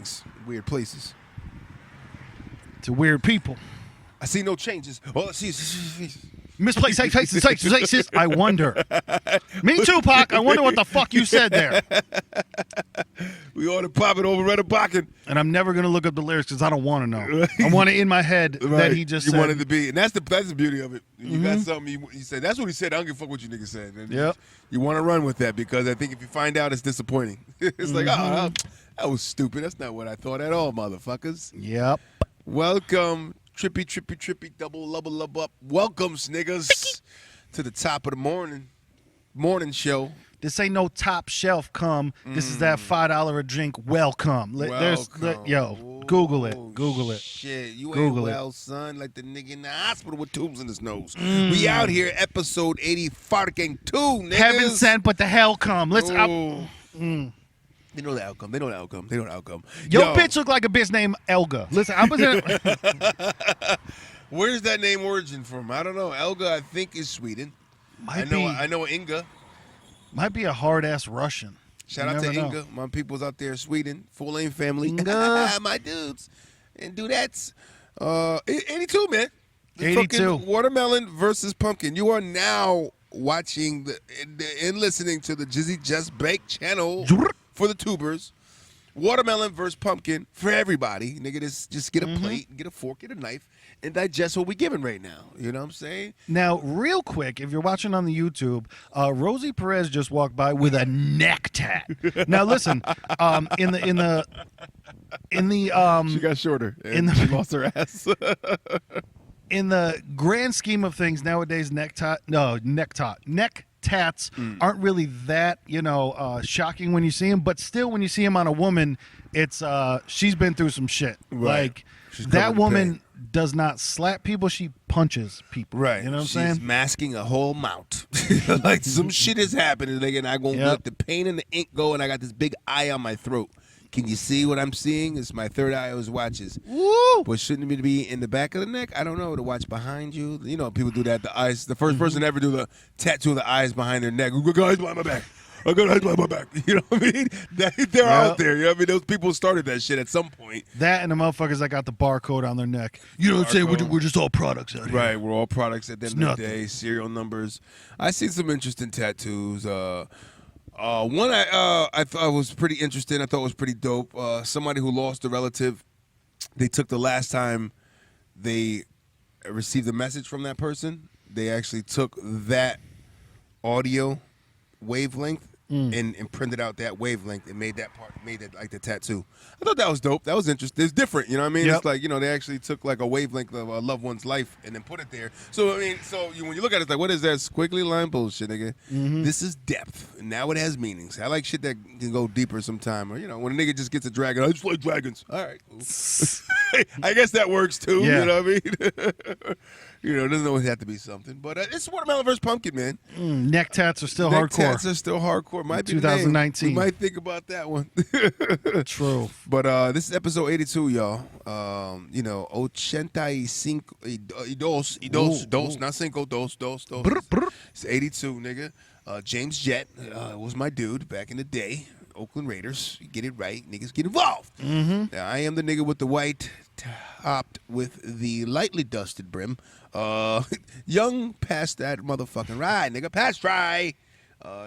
things, weird places. To weird people. I see no changes. All I see is Misplaced places. I wonder. Me too, Pac. I wonder what the fuck you said there. we ought to pop it over Red Bakken. And I'm never gonna look up the lyrics because I don't want to know. I want it in my head that he just said. You wanted to be, and that's the beauty of it. You got something you said. That's what he said. I don't give a fuck what you niggas said. Yep. You want to run with that because I think if you find out, it's disappointing. It's like, oh, that was stupid. That's not what I thought at all, motherfuckers. Yep. Welcome. Trippy, double up. Welcome, niggas, to the top of the morning show. This ain't no top shelf cum. This is that $5 a drink welcome. Google it. Shit, you Google ain't well, son. Like the nigga in the hospital with tubes in his nose. We out here, episode 82, niggas. Heaven sent, but the hell come. Let's up. They know the outcome. Yo, bitch look like a bitch named Elga. Listen, I was in. Where's that name origin from? I don't know. Elga, I think, is Sweden. I know Inga. Might be a hard ass Russian. Shout out to Inga. My people's out there in Sweden. Full lane family. My dudes. And dudettes. 82, man. 82. Watermelon versus pumpkin. You are now watching and listening to the Jizzy Just Bake channel. For the tubers, watermelon versus pumpkin for everybody. Nigga, just get a plate, get a fork, get a knife, and digest what we're giving right now. You know what I'm saying? Now, real quick, if you're watching on the YouTube, Rosie Perez just walked by with a neck tat. Now, listen, in the she got shorter. And she lost her ass. In the grand scheme of things nowadays, neck tats aren't really that, shocking when you see them, but still when you see them on a woman, it's she's been through some shit. Right. Like that woman does not slap people, she punches people. Right. You know what I'm saying? She's masking a whole mouth. Like some shit is happening, nigga, and I gonna let the pain and the ink go, and I got this big eye on my throat. Can you see what I'm seeing? It's my third eye always watches. Woo! But shouldn't it be in the back of the neck? I don't know. To watch behind you. You know, people do that. The eyes. The first person to ever do the tattoo of the eyes behind their neck. I got eyes behind my back. I got eyes behind my back. You know what I mean? They're out there. You know what I mean? Those people started that shit at some point. That and the motherfuckers that got the barcode on their neck. You know what I'm saying? We're just all products out here. Right. We're all products at the end of the day. Serial numbers. I see some interesting tattoos. One I thought was pretty interesting. I thought was pretty dope. Somebody who lost a relative. They took the last time they received a message from that person. They actually took that audio wavelength and printed out that wavelength and made it like the tattoo. I thought that was dope. That was interesting. It's different, you know what I mean? Yep. It's like, they actually took like a wavelength of a loved one's life and then put it there. So, I mean, when you look at it, it's like, what is that squiggly line bullshit, nigga? This is depth. And now it has meanings. I like shit that can go deeper sometime. Or, when a nigga just gets a dragon, I just like dragons. All right, cool. I guess that works too, Yeah. you know what I mean? It doesn't always have to be something. But it's watermelon versus pumpkin, man. Neck tats are still Neck hardcore. tats are still hardcore. Might be 2019. We might think about that one. True. But this is episode 82, y'all. 85 dos, not cinco, dos. It's 82, nigga. James Jett was my dude back in the day. Oakland Raiders. You get it right. Niggas get involved. Now, I am the nigga with the white topped with the lightly dusted brim. Young past that motherfucking ride, nigga. Past try.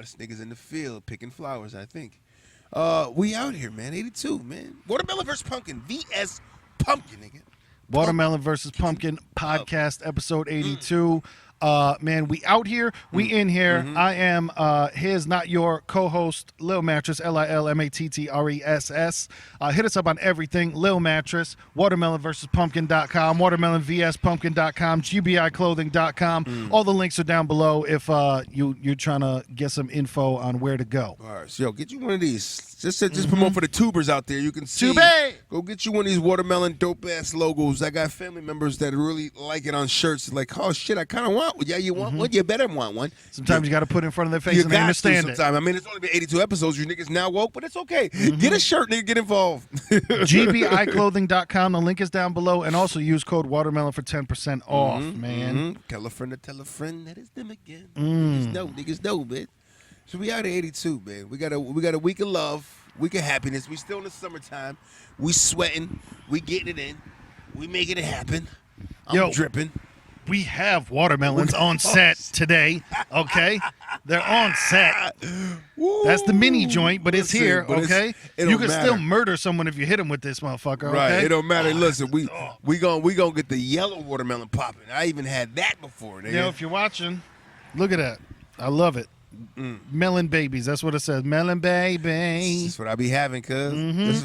This nigga's in the field picking flowers, I think. We out here, man. 82, man. Watermelon versus pumpkin. VS pumpkin, nigga. Watermelon versus Pumpkin podcast, episode 82. Man, we out here, we in here. I am his, not your co-host, Lil Mattress, LILMATTRESS. Hit us up on everything, Lil Mattress, watermelonversuspumpkin.com, watermelonvspumpkin.com, gbiclothing.com. All the links are down below if you're trying to get some info on where to go. All right, so get you one of these. Just promote for the tubers out there. You can see. Tube! Go get you one of these watermelon dope-ass logos. I got family members that really like it on shirts. Like, oh, shit, I kind of want one. Yeah, you want one? You better want one. Sometimes you got to put it in front of their face and they understand it. Sometimes. I mean, it's only been 82 episodes. You niggas now woke, but it's okay. Get a shirt, nigga. Get involved. gbiclothing.com. The link is down below. And also use code watermelon for 10% off, man. Tell a friend to tell a friend that it's them again. Niggas know, man. So we out at 82, man. We got a week of love. week of happiness. We still in the summertime. We sweating. We getting it in. We making it happen. I'm dripping. We have watermelons on set today, okay? They're on set. Woo. That's the mini joint, but it's here, but okay? You can still murder someone if you hit him with this motherfucker, right, okay? It don't matter. Listen, we gonna get the yellow watermelon popping. I even had that before. Nigga. If you're watching, look at that. I love it. Melon babies. That's what it says. Melon baby. That's what I be having, cuz. That's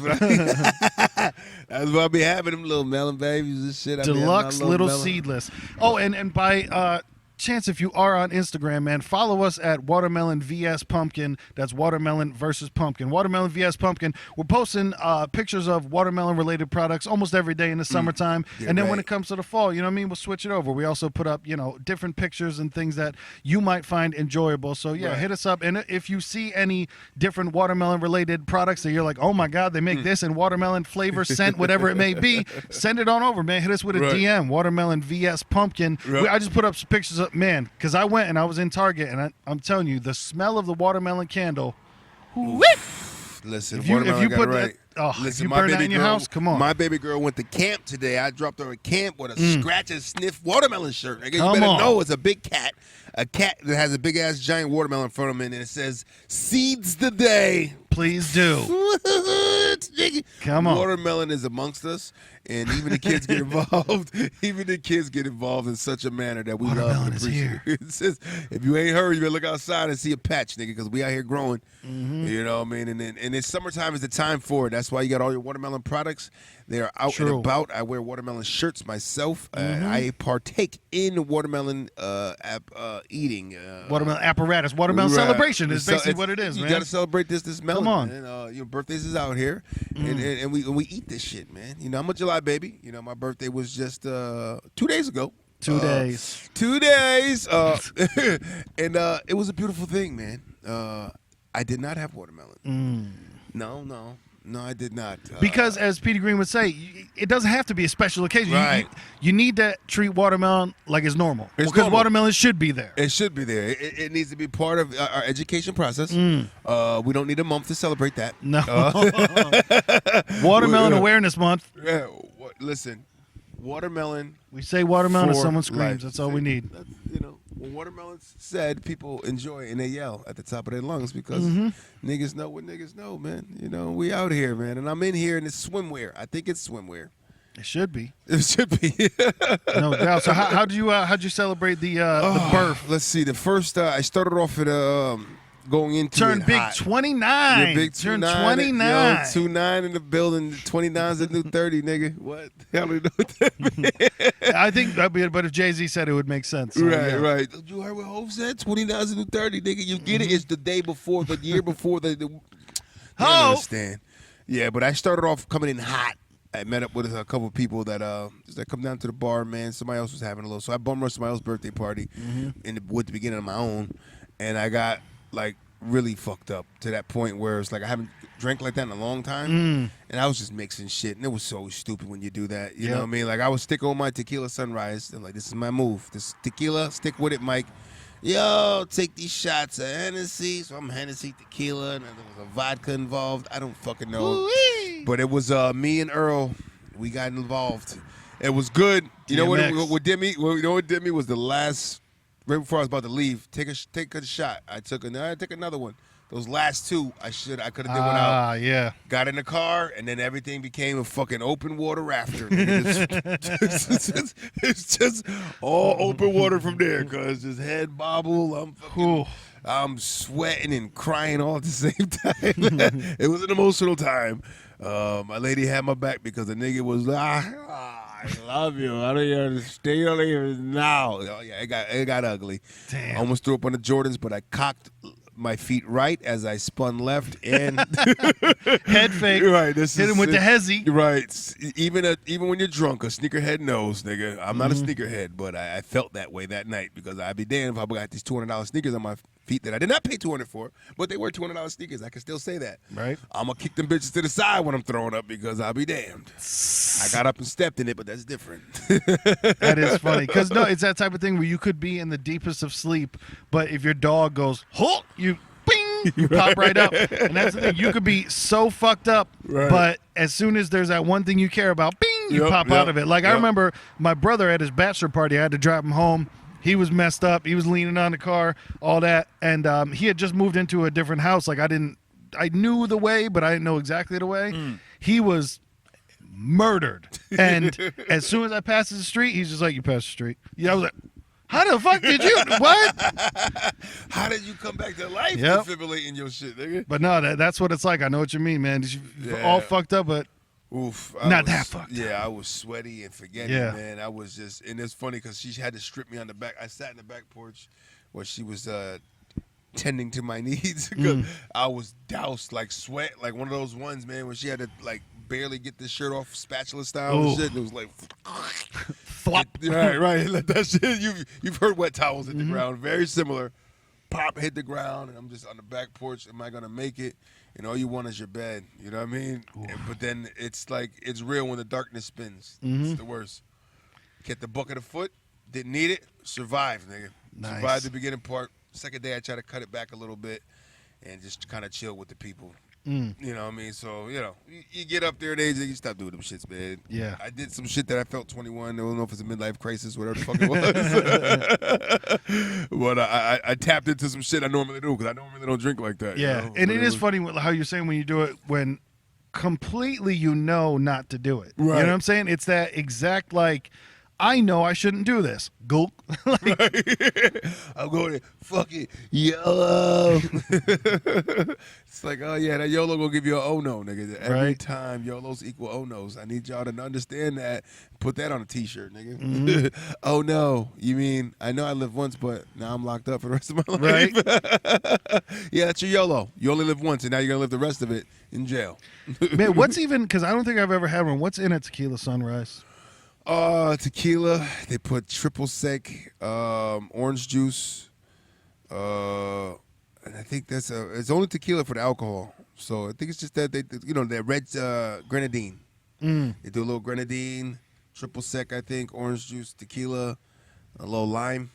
what I be having, them little melon babies and shit. Deluxe little seedless. Oh, and by chance, if you are on Instagram, man, follow us at Watermelon vs Pumpkin. That's Watermelon versus Pumpkin. Watermelon vs Pumpkin. We're posting pictures of watermelon related products almost every day in the summertime. And then when it comes to the fall, you know what I mean, we'll switch it over. We also put up, different pictures and things that you might find enjoyable. So hit us up. And if you see any different watermelon related products that you're like, oh my God, they make this in watermelon flavor, scent, whatever it may be, send it on over, man. Hit us with a DM. Watermelon vs Pumpkin. I just put up some pictures of, man, because I went and I was in Target, and I'm telling you, the smell of the watermelon candle. Listen, if you put right. Listen, if you burn that in your house, come on. My baby girl went to camp today. I dropped her at camp with a scratch and sniff watermelon shirt. I guess you better know it's a big cat. A cat that has a big ass giant watermelon in front of him, and it says "Seeds today." Please do. Come on. Watermelon is amongst us, and even the kids get involved. Even the kids get involved in such a manner that we love and appreciate. It says, if you ain't heard, you better look outside and see a patch, nigga, because we out here growing. You know what I mean? And it's summertime is the time for it. That's why you got all your watermelon products. They are out and about. I wear watermelon shirts myself. I partake in watermelon eating. Watermelon apparatus. Watermelon celebration is basically what it is, man. You got to celebrate this melon. Come on. And, your birthdays is out here, and we eat this shit, man. I'm a July baby. My birthday was just 2 days ago. 2 days. 2 days. And it was a beautiful thing, man. I did not have watermelon. No, I did not. Because, as Petey Green would say, it doesn't have to be a special occasion. Right. You need to treat watermelon like it's normal. Because watermelon should be there. It should be there. It needs to be part of our education process. We don't need a month to celebrate that. No. Watermelon Awareness Month. Yeah, listen, watermelon. We say watermelon and someone screams. That's all we need. When watermelon's said, people enjoy and they yell at the top of their lungs because niggas know what niggas know, man. We out here, man. And I'm in here and it's swimwear. I think it's swimwear. It should be. It should be. No doubt. So how'd you celebrate the birth? Let's see. The first I started off at going into turned big hot. 29. Yeah, big 29. 29. 29 in the building. 29's a new 30, nigga. What? I don't know what that means. I think that'd be, but if Jay-Z said it would make sense. So, right. You heard what Hov said? 29's a new 30, nigga. You get it? It's the day before, the year before the I understand. Yeah, but I started off coming in hot. I met up with a couple of people that come down to the bar, man. Somebody else was having a little. So I bum rushed somebody else's birthday party with the beginning of my own. And I got really fucked up to that point where it's like I haven't drank like that in a long time, and I was just mixing shit, and it was so stupid when you do that. You know what I mean? Like I was sticking on my tequila sunrise, and this is my move. This tequila, stick with it, Mike. Yo, take these shots of Hennessy. So I'm Hennessy tequila, and there was a vodka involved. I don't fucking know, but it was me and Earl. We got involved. It was good. You know what did me? You know what did me was the last. Right before I was about to leave, take a shot. I took another one. Those last two, I could have did without. Yeah. Got in the car, and then everything became a fucking open water rafter. It's just all open water from there, cause just head bobble. I'm sweating and crying all at the same time. It was an emotional time. My lady had my back because the nigga was I love you. I don't even understand now. Oh yeah, it got ugly. Damn. I almost threw up on the Jordans, but I cocked my feet right as I spun left and head fake. Right, hit him with the hezzy. Right, even when you're drunk, a sneakerhead knows, nigga. I'm not a sneakerhead, but I felt that way that night because I'd be damned if I got these $200 sneakers on my feet that I did not pay $200 for, but they were $200 sneakers. I can still say that. Right. I'm gonna kick them bitches to the side when I'm throwing up because I'll be damned. I got up and stepped in it, but that's different. That is funny because it's that type of thing where you could be in the deepest of sleep, but if your dog goes, you bing, you pop right up. And that's the thing. You could be so fucked up, but as soon as there's that one thing you care about, bing, you pop out of it. Like I remember my brother at his bachelor party, I had to drive him home. He was messed up. He was leaning on the car, all that. And he had just moved into a different house. Like I knew the way, but I didn't know exactly the way. He was murdered. And as soon as I passed the street, he's just like, you passed the street. Yeah, I was like, how the fuck did you? What? How did you come back to life defibrillating your shit, nigga? But no, that's what it's like. I know what you mean, man. All fucked up, but not that fucked up. Yeah, I was sweaty and forgetting, man. I was just, and it's funny because she had to strip me on the back. I sat in the back porch where she was tending to my needs because I was doused like sweat, like one of those ones, man, where she had to like barely get this shirt off spatula style and shit. And it was like flop. Right. Like that shit. You've heard wet towels hit the ground. Very similar. Pop, hit the ground, and I'm just on the back porch. Am I gonna make it? And all you want is your bed. You know what I mean? But then it's like it's real when the darkness spins. It's the worst. Get the bucket of foot. Didn't need it. Survived, nigga. Nice. Survived the beginning part. Second day, I tried to cut it back a little bit and just kind of chill with the people. You know what I mean? So, you know, you get up there in age and you stop doing them shits, man. Yeah. I did some shit that I felt 21. I don't know if it's a midlife crisis, whatever the fuck it was. But I tapped into some shit I normally do because I normally don't drink like that. Yeah. You know? And it is funny how you're saying when you do it when completely you know not to do it. Right. You know what I'm saying? It's that exact like, I know I shouldn't do this. Gulp. I'm going, fuck it, YOLO. It's like, oh yeah, that YOLO gonna give you an oh no, nigga. Every time YOLO's equal oh no's. I need y'all to understand that. Put that on a t-shirt, nigga. Oh no. You mean, I know I lived once, but now I'm locked up for the rest of my life. Right. Yeah, that's your YOLO. You only live once, and now you're gonna live the rest of it in jail. Man, what's even, because I don't think I've ever had one. What's in a tequila sunrise? Tequila. They put triple sec, orange juice, and I think it's only tequila for the alcohol. So I think it's just that that red grenadine. They do a little grenadine, triple sec, I think, orange juice, tequila, a little lime,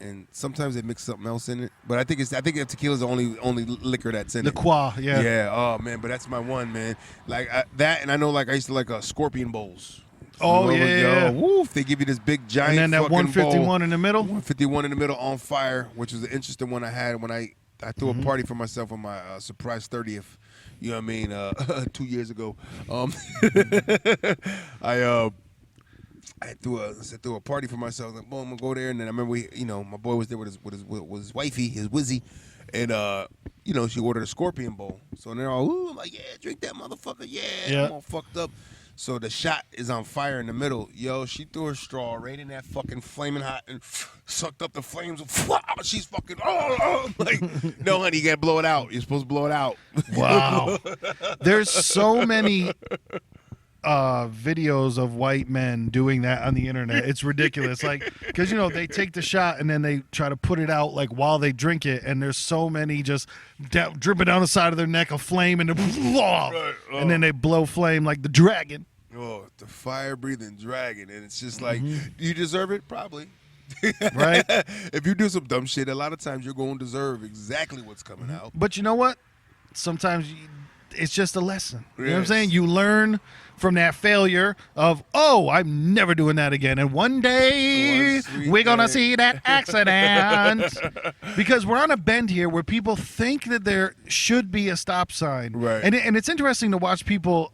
and sometimes they mix something else in it. But I think tequila's the only liquor that's in it. Croix, yeah. Yeah. Oh man, but that's my one, man. Like that, and I know like I used to like scorpion bowls. Oh, yeah. Woof, they give you this big giant and then that fucking 151 bowl. In the middle? 151 in the middle on fire, which was an interesting one I had when I threw a party for myself on my surprise 30th. You know what I mean? 2 years ago. I threw a party for myself. Like, boom, I'm going to go there. And then I remember my boy was there with his wifey, his Wizzy. And, she ordered a scorpion bowl. So they're all, ooh, I'm like, yeah, drink that motherfucker. Yeah. I'm all fucked up. So the shot is on fire in the middle. Yo, she threw her straw right in that fucking flaming hot and sucked up the flames. She's fucking, like, no, honey, you got to blow it out. You're supposed to blow it out. Wow. There's so many videos of white men doing that on the internet. It's ridiculous. Like, because, they take the shot and then they try to put it out, like, while they drink it. And there's so many just dripping down the side of their neck, a flame, and and then they blow flame like the dragon. Oh, the fire-breathing dragon. And it's just like, do you deserve it? Probably. Right? If you do some dumb shit, a lot of times you're going to deserve exactly what's coming out. But you know what? Sometimes it's just a lesson. You know what I'm saying? You learn from that failure of, I'm never doing that again. And one day we're going to see that accident. Because we're on a bend here where people think that there should be a stop sign. Right. And it's interesting to watch people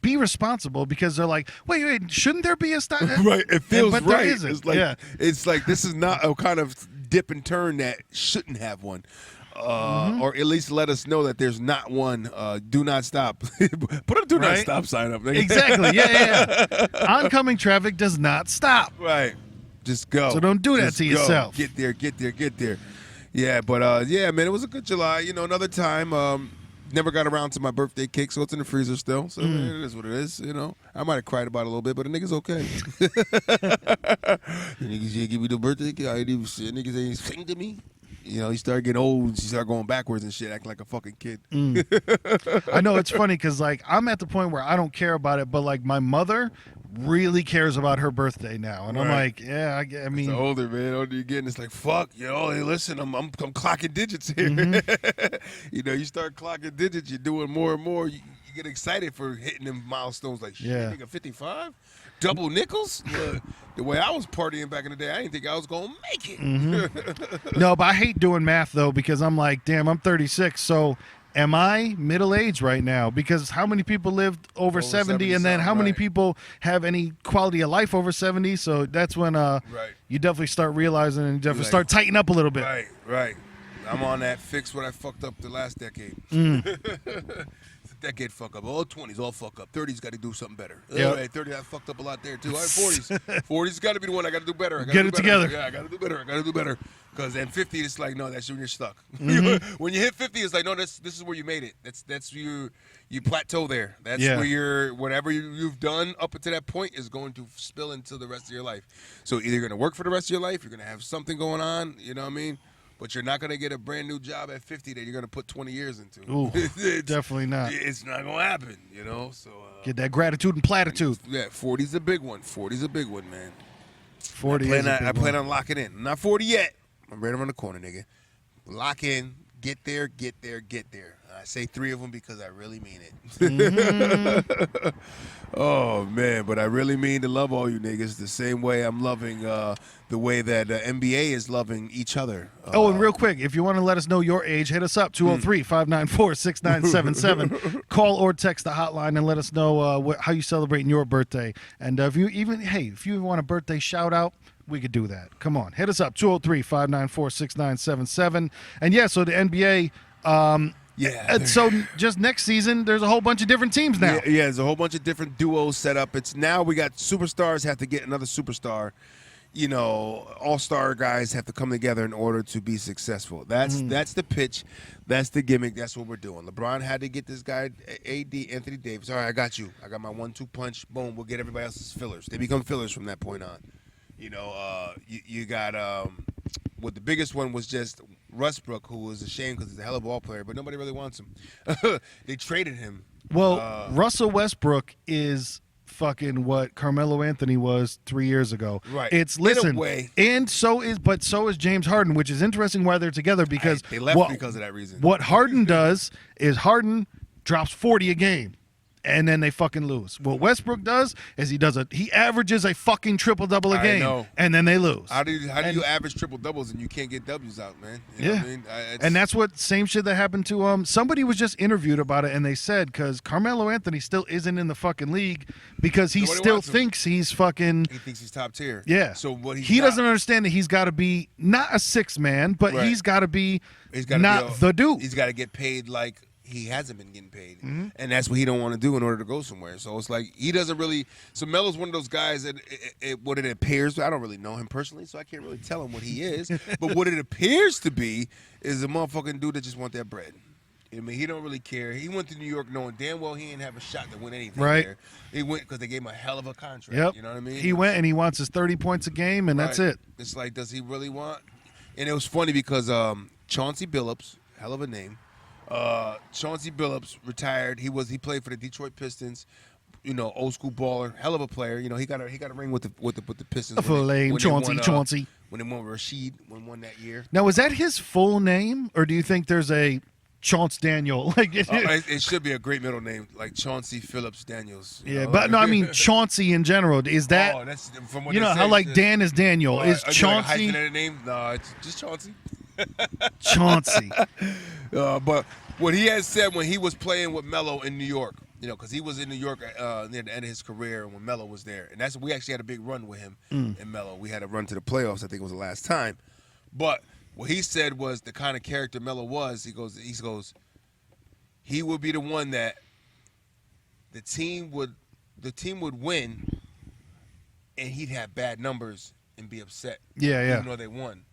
be responsible because they're like, wait, shouldn't there be a stop? Right. It feels but right. There isn't. It's like this is not a kind of dip and turn that shouldn't have one. Or at least let us know that there's not one. Do not stop. Put a do not stop sign up. Nigga. Exactly. Yeah. Oncoming traffic does not stop. Right. Just go. So don't do that to yourself. Get there. Yeah, but man, it was a good July. Another time. Never got around to my birthday cake, so it's in the freezer still. So man, it is what it is. I might have cried about it a little bit, but the nigga's okay. The niggas give me the birthday cake. I didn't even niggas ain't sing to me. You start getting old, and you start going backwards and shit, acting like a fucking kid. I know it's funny because like I'm at the point where I don't care about it, but like my mother really cares about her birthday now, and I'm Right. like, yeah, I mean, the older man, older you get, it's like fuck, hey, listen, I'm clocking digits here. You start clocking digits, you're doing more and more. You get excited for hitting them milestones like shit. Yeah. Nigga, 55, double nickels. The way I was partying back in the day, I didn't think I was gonna make it. No, but I hate doing math though because I'm like, damn, I'm 36, so. Am I middle-aged right now? Because how many people lived over 70, and then how many people have any quality of life over 70? So that's when you definitely start realizing and you definitely start tightening up a little bit. Right. I'm on that fix what I fucked up the last decade. It's a decade fuck up. All 20s, all fuck up. 30s got to do something better. Yep. Right, 30, I fucked up a lot there too. All right, 40s. 40s got to be the one I got to do better. I gotta Get do it better. together. Yeah, I got to do better. Because then 50, it's like, no, that's when you're stuck. When you hit 50, it's like, no, this is where you made it. That's you plateau there. That's where whatever you've done up until that point is going to spill into the rest of your life. So either you're going to work for the rest of your life, you're going to have something going on, you know what I mean? But you're not going to get a brand new job at 50 that you're going to put 20 years into. Ooh, definitely not. It's not going to happen, So get that gratitude and platitude. Yeah, 40's a big one. 40's a big one, man. 40 I plan on locking in. I'm not 40 yet. I'm right around the corner, nigga. Lock in. Get there. I say 3 of them because I really mean it. Oh, man, but I really mean to love all you niggas the same way I'm loving the way that NBA is loving each other. And real quick, if you want to let us know your age, hit us up, 203-594-6977. Call or text the hotline and let us know how you celebrating your birthday. And if you want a birthday shout out, we could do that. Come on, hit us up, 203-594-6977. And so the NBA, so just next season, there's a whole bunch of different teams now. Yeah, there's a whole bunch of different duos set up. It's now we got superstars have to get another superstar. All-star guys have to come together in order to be successful. That's the pitch. That's the gimmick. That's what we're doing. LeBron had to get this guy, Anthony Davis. All right, I got you. I got my 1-2 punch. Boom, we'll get everybody else's fillers. They become fillers from that point on. You got what the biggest one was just Westbrook, who was a shame because he's a hell of a ball player, but nobody really wants him. They traded him. Well, Russell Westbrook is fucking what Carmelo Anthony was 3 years ago. Right. It's In a listen, way. and so is James Harden, which is interesting why they're together because they left because of that reason. What Harden does is Harden drops 40 a game. And then they fucking lose. What Westbrook does is he averages a fucking triple-double a game, and then they lose. How do you average triple-doubles and you can't get W's out, man? You know what I mean? And that's what same shit that happened to somebody was just interviewed about it, and they said because Carmelo Anthony still isn't in the fucking league because he still thinks he's fucking. He thinks he's top tier. Yeah. So what he doesn't understand that he's got to be not a sixth man, but he's got to be not the dude. He's got to get paid like he hasn't been getting paid, and that's what he don't want to do in order to go somewhere. So it's like he doesn't really. So Melo's one of those guys that what it appears. I don't really know him personally, so I can't really tell him what he is. But what it appears to be is a motherfucking dude that just want that bread. I mean, he don't really care. He went to New York knowing damn well he ain't have a shot to win anything there. He went because they gave him a hell of a contract. Yep. You know what I mean? He went and he wants his 30 points a game, and that's it. It's like, does he really want? And it was funny because Chauncey Billups, hell of a name. Chauncey Billups retired. He played for the Detroit Pistons. Old school baller, hell of a player. He got a ring with the Pistons. A full name, Chauncey. When they won Rashid, won that year. Now, was that his full name, or do you think there's a Chauncey Daniel? It should be a great middle name, like Chauncey Phillips Daniels. But no, I mean Chauncey in general. Is that? Oh, that's from what how like Dan is Daniel. Is Chauncey? Like a hyphenated name? No, it's just Chauncey. Chauncey. But what he had said when he was playing with Melo in New York, because he was in New York near the end of his career when Melo was there, and we actually had a big run with him and Melo. We had a run to the playoffs. I think it was the last time. But what he said was the kind of character Melo was. He goes, he would be the one that the team would win, and he'd have bad numbers and be upset. Even though they won.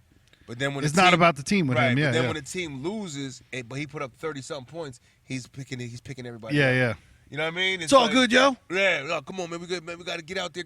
But then when it's not about the team with him, But then when the team loses, but he put up 30-something points, he's picking everybody. Yeah. You know what I mean? It's all good, yo. Yeah, no, come on, man. We got to get out there.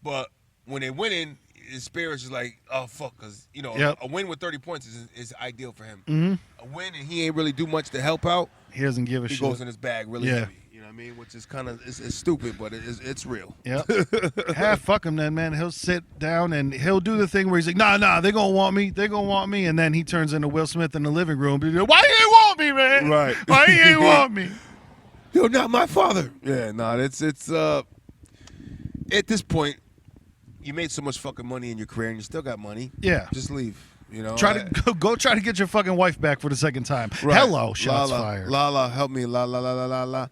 But when they winning, his spirits is like, oh fuck, because a win with 30 points is ideal for him. A win and he ain't really do much to help out. He doesn't give a shit. He goes in his bag really heavy. You know what I mean? Which is kind of it's stupid, but it's real. Yep. Fuck him then, man. He'll sit down and he'll do the thing where he's like, nah, they gonna want me. They gonna want me. And then he turns into Will Smith in the living room. Why you ain't want me, man? Right. Why you ain't want me? You're not my father. Yeah, no, it's at this point, you made so much fucking money in your career and you still got money. Yeah. Just leave. You know, go try to get your fucking wife back for the second time. Right. Hello, shots fired. Lala, help me. La la la la la la.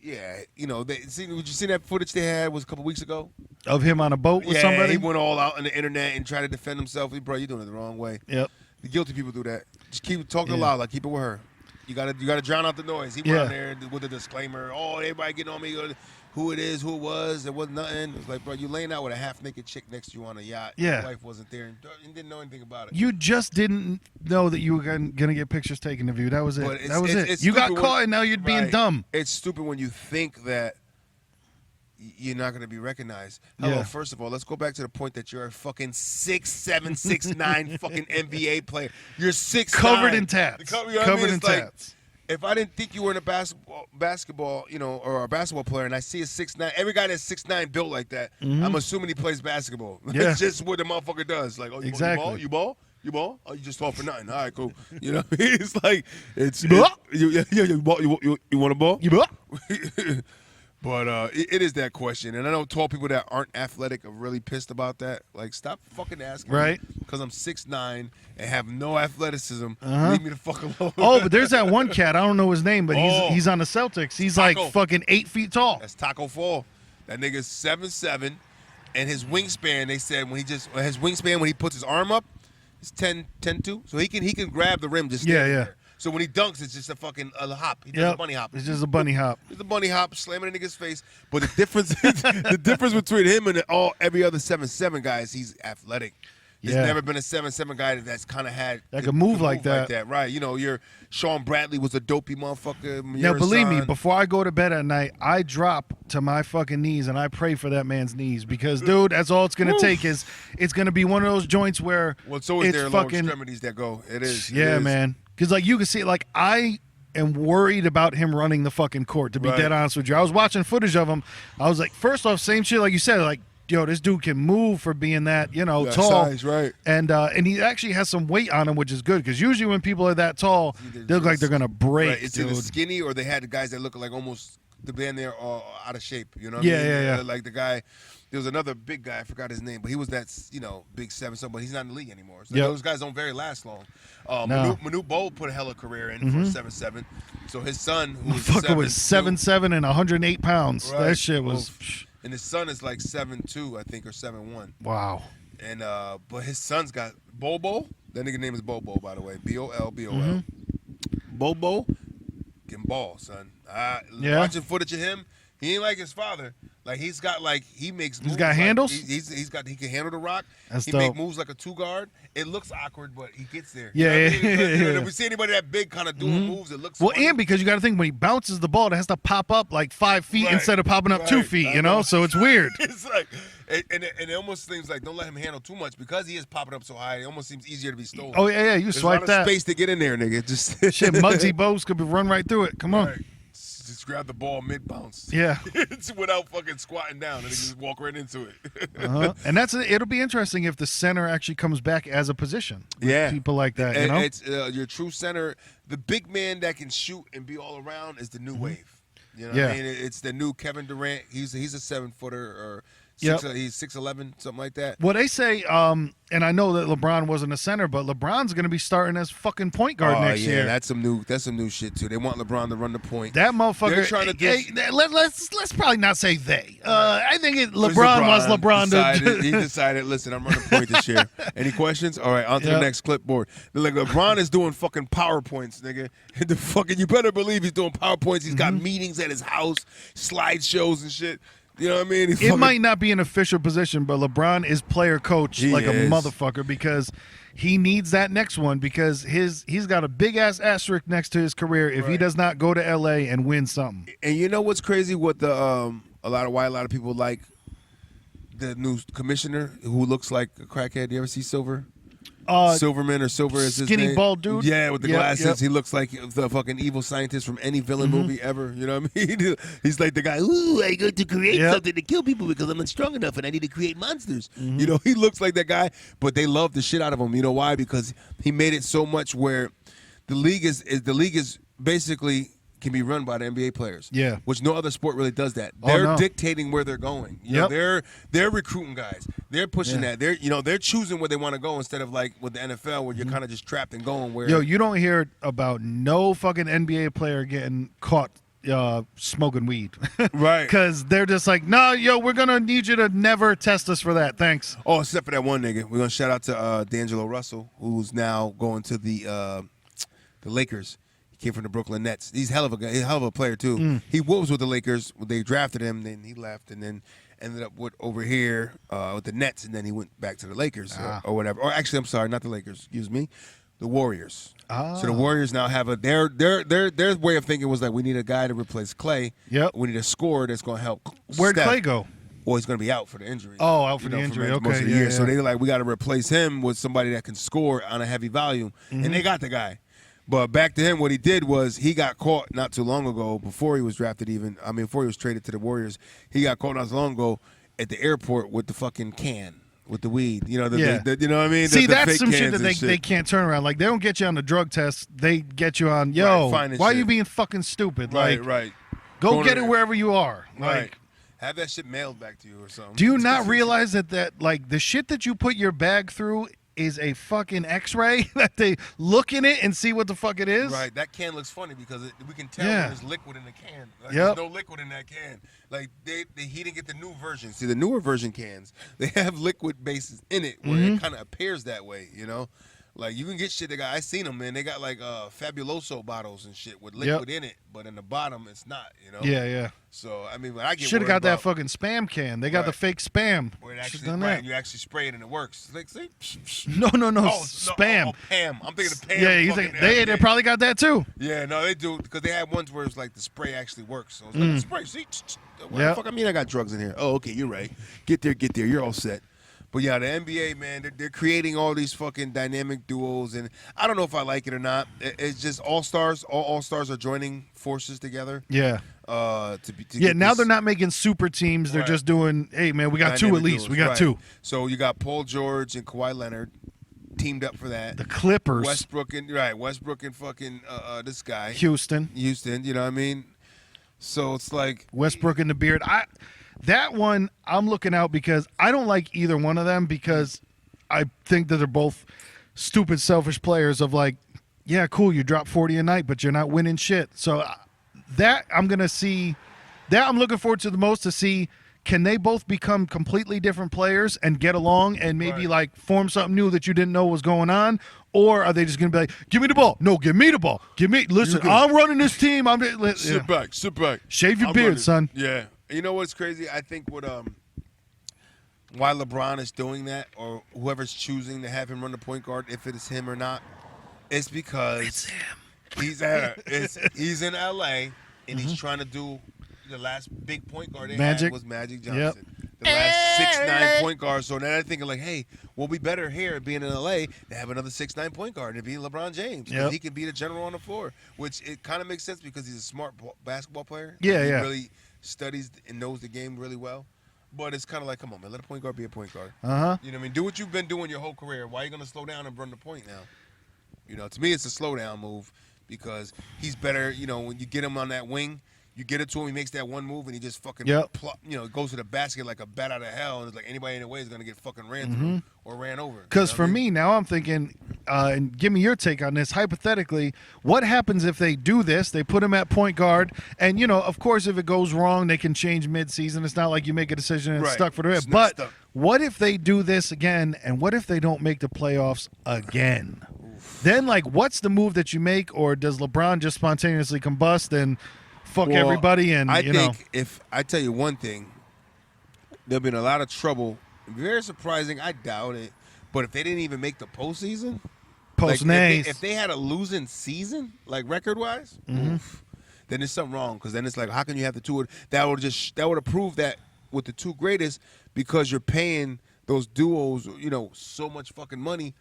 Yeah, you know, would you see that footage they had was a couple weeks ago of him on a boat with somebody? He went all out on the internet and tried to defend himself. Bro, you're doing it the wrong way. Yep. The guilty people do that. Just keep talking to Lala. Keep it with her. You gotta drown out the noise. He went on there with a disclaimer. Oh, everybody getting on me. Who it is, who it was. There wasn't nothing. It was like, bro, you laying out with a half-naked chick next to you on a yacht. Yeah. Your wife wasn't there and didn't know anything about it. You just didn't know that you were going to get pictures taken of you. That was it. That was it. You got caught and now you're being dumb. It's stupid when you think that you're not going to be recognized. Hello, Yeah. First of all, let's go back to the point that you're a fucking 6'7", 6'9" fucking NBA player. You're 6'9". Covered in tats. Covered in tats. If I didn't think you were in a basketball, you know, or a basketball player, and I see a 6'9", every guy that's 6'9" built like that, I'm assuming he plays basketball. Yeah. It's just what the motherfucker does. Like, oh, you ball? You ball? Oh, you just fall for nothing. All right, cool. You know, it's like you ball? You want a ball? You ball? But it is that question, and I know tall people that aren't athletic are really pissed about that. Like, stop fucking asking me because I'm 6'9" and have no athleticism. Leave me the fuck alone. Oh, but there's that one cat. I don't know his name, but he's on the Celtics. He's Taco. like fucking 8 feet tall. That's Taco Fall. That nigga's 7'7", and his wingspan. They said when he puts his arm up, it's 10'2", so he can grab the rim just standing there. So when he dunks, it's just a fucking hop. He does a bunny hop. It's just a bunny hop. It's a bunny hop, slamming a nigga's face. But the difference between him and every other 7'7" guy is he's athletic. There's never been a 7'7" guy that's kind of had that can move like that. Right? You know, your Sean Bradley was a dopey motherfucker. Now, believe me, before I go to bed at night, I drop to my fucking knees and I pray for that man's knees because, dude, that's all it's gonna take is it's gonna be one of those joints where it's always their lower extremities that go. It is. Yeah, man. Because like you can see, like I am worried about him running the fucking court. To be dead honest with you, I was watching footage of him. I was like, first off, same shit like you said, like. Yo, this dude can move for being that, tall. Size, right. And he actually has some weight on him, which is good because usually when people are that tall, they look like they're gonna break. Right. It's either skinny or they had the guys that look like almost the band there out of shape. You know what I mean? Yeah. Like the guy, there was another big guy, I forgot his name, but he was that big 7', but he's not in the league anymore. So those guys don't very last long. No. Manute Bol put a hella career in for 7'7". So his son, who was fucker was 7'7" and 108 pounds. That shit was. And his son is like 7'2", I think, or 7'1". Wow. And but his son's got Bobo. That nigga name is Bobo, by the way. BOL. Bobo can ball, son. Watching footage of him, he ain't like his father. Like he makes moves. He's got handles? He can handle the rock. That's he dope. make moves like a 2-guard. It looks awkward, but he gets there. Yeah. If we see anybody that big kind of doing moves, it looks funny. And because you got to think when he bounces the ball, it has to pop up like 5 feet instead of popping up 2 feet, so it's weird. It's like, and it almost seems like don't let him handle too much because he is popping up so high. It almost seems easier to be stolen. Oh yeah, you There's swipe a lot that of space to get in there, nigga. Just shit, Muggsy Bogues could run right through it. Come on. Right. Just grab the ball mid bounce. Yeah. Without fucking squatting down, and just walk right into it. And it'll be interesting if the center actually comes back as a position. People like that. It's your true center. The big man that can shoot and be all around is the new wave. You know what I mean? It's the new Kevin Durant. He's a 7-footer or. He's 6'11", something like that. Well, they say, and I know that LeBron wasn't a center, but LeBron's going to be starting as fucking point guard next year. That's some new shit too. They want LeBron to run the point. That motherfucker. They're trying to let's probably not say they. I think LeBron wants LeBron he decided. Listen, I'm running point this year. Any questions? All right, on to the next clipboard. They're like LeBron is doing fucking PowerPoints, nigga. You better believe he's doing PowerPoints. He's got meetings at his house, slideshows and shit. You know what I mean? It might not be an official position, but LeBron is player coach like a motherfucker because he needs that next one because he's got a big ass asterisk next to his career if he does not go to LA and win something. And you know what's crazy? What the a lot of people like the new commissioner who looks like a crackhead. You ever see Silver? Silverman or Silver is his skinny name. bald dude. Yeah, with the Yep, glasses. yep. He looks like the fucking evil scientist from any villain movie ever. You know what I mean? He's like the guy, ooh, I got to create something to kill people because I'm not strong enough and I need to create monsters. You know, he looks like that guy, but they love the shit out of him. You know why? Because he made it so much where the league is basically can be run by the NBA players. Yeah. Which no other sport really does that. They're no. dictating where they're going. You know, they're recruiting guys. They're pushing that. They're choosing where they want to go instead of like with the NFL where you're kind of just trapped and going where you don't hear about no fucking NBA player getting caught smoking weed. Right. Because they're just like, no, we're going to need you to never test us for that. Thanks. Oh, except for that one nigga. We're going to shout out to D'Angelo Russell, who's now going to the Lakers. Came from the Brooklyn Nets. He's hell of a guy. He's a hell of a player too. He was with the Lakers. They drafted him, then he left, and then ended up over here with the Nets, and then he went back to the Lakers or whatever. Or actually, I'm sorry, not the Lakers. Excuse me, the Warriors. So the Warriors now have their way of thinking was like, we need a guy to replace Clay. Yep. We need a scorer that's going to help. Where'd Steph. Clay go? Well, he's going to be out for the injury. Oh, out for the injury. For most Okay, of the year. So they're like, we got to replace him with somebody that can score on a heavy volume, and they got the guy. But back to him, what he did was he got caught not too long ago before he was drafted before he was traded to the Warriors. He got caught not too long ago at the airport with the fucking can, with the weed. You know, you know what I mean? See, the that's fake some shit cans that they can't turn around. Like, they don't get you on the drug test. They get you on, why are you being fucking stupid? Right. Go get it wherever you are. Right. Like, have that shit mailed back to you or something. do you not realize that like the shit that you put your bag through is a fucking X-ray that they look in it and see what the fuck it is? Right. That can looks funny because we can tell when there's liquid in the can. Like, Yep. There's no liquid in that can. Like he didn't get the new version. See, the newer version cans, they have liquid bases in it where it kind of appears that way. You know, like you can get shit. I seen them, man. They got like Fabuloso bottles and shit with liquid in it, but in the bottom it's not. You know. Yeah. So I mean, when I get should have got that about fucking spam can. They got the fake spam. where it Should've actually done that. you actually spray it and it works. Like, see? No, Oh, spam. No, Pam. I'm thinking of Pam. Yeah, you think they probably got that too. Yeah, no, they do because they had ones where it's like the spray actually works. So it's like the spray. See, what the fuck? I mean, I got drugs in here. Oh, okay, you're right. Get there. You're all set. But yeah, the NBA, man, they're creating all these fucking dynamic duos, and I don't know if I like it or not. It's just all stars. All stars are joining forces together. Yeah. Now they're not making super teams. They're just doing, hey, man, we got two at least. Duos, We got two. So you got Paul George and Kawhi Leonard teamed up for that. The Clippers. Westbrook and fucking this guy. Houston. You know what I mean? So it's like Westbrook and the Beard. That one I'm looking out because I don't like either one of them because I think that they're both stupid, selfish players of like, yeah, cool, you drop 40 a night, but you're not winning shit. So that I'm going to see, that I'm looking forward to the most to see, can they both become completely different players and get along and maybe like form something new that you didn't know was going on? Or are they just going to be like, give me the ball. No, give me the ball. Listen, I'm running this team. Sit back. Shave your beard, son. Yeah. You know what's crazy? I think why LeBron is doing that, or whoever's choosing to have him run the point guard, if it is him or not, it's because it's him. He's in LA and he's trying to do the last big point guard they Magic had was Magic Johnson. The last 6'9" point guard. So now they're thinking like, hey, we'll be better here being in LA to have another 6'9" point guard and be LeBron James. He can be the general on the floor, which it kind of makes sense because he's a smart basketball player. He really studies and knows the game really well. But it's kind of like, come on, man, let a point guard be a point guard. You know what I mean? Do what you've been doing your whole career. Why are you going to slow down and run the point now? You know, to me, it's a slow down move because he's better, you know, when you get him on that wing, you get it to him, he makes that one move, and he just fucking, goes to the basket like a bat out of hell, and it's like anybody in the way is going to get fucking ran through or ran over. Because for me, now I'm thinking, and give me your take on this, hypothetically, what happens if they do this, they put him at point guard, and, you know, of course, if it goes wrong, they can change mid-season. It's not like you make a decision and it's stuck for the rest. But what if they do this again, and what if they don't make the playoffs again? Then, like, what's the move that you make, or does LeBron just spontaneously combust and fuck everybody? And I think if I tell you one thing, there'll be in a lot of trouble. Very surprising. I doubt it. But if they didn't even make the postseason, if they had a losing season, like record-wise, then there's something wrong. Because then it's like, how can you have the two? That would have proved that with the two greatest, because you're paying those duos, you know, so much fucking money.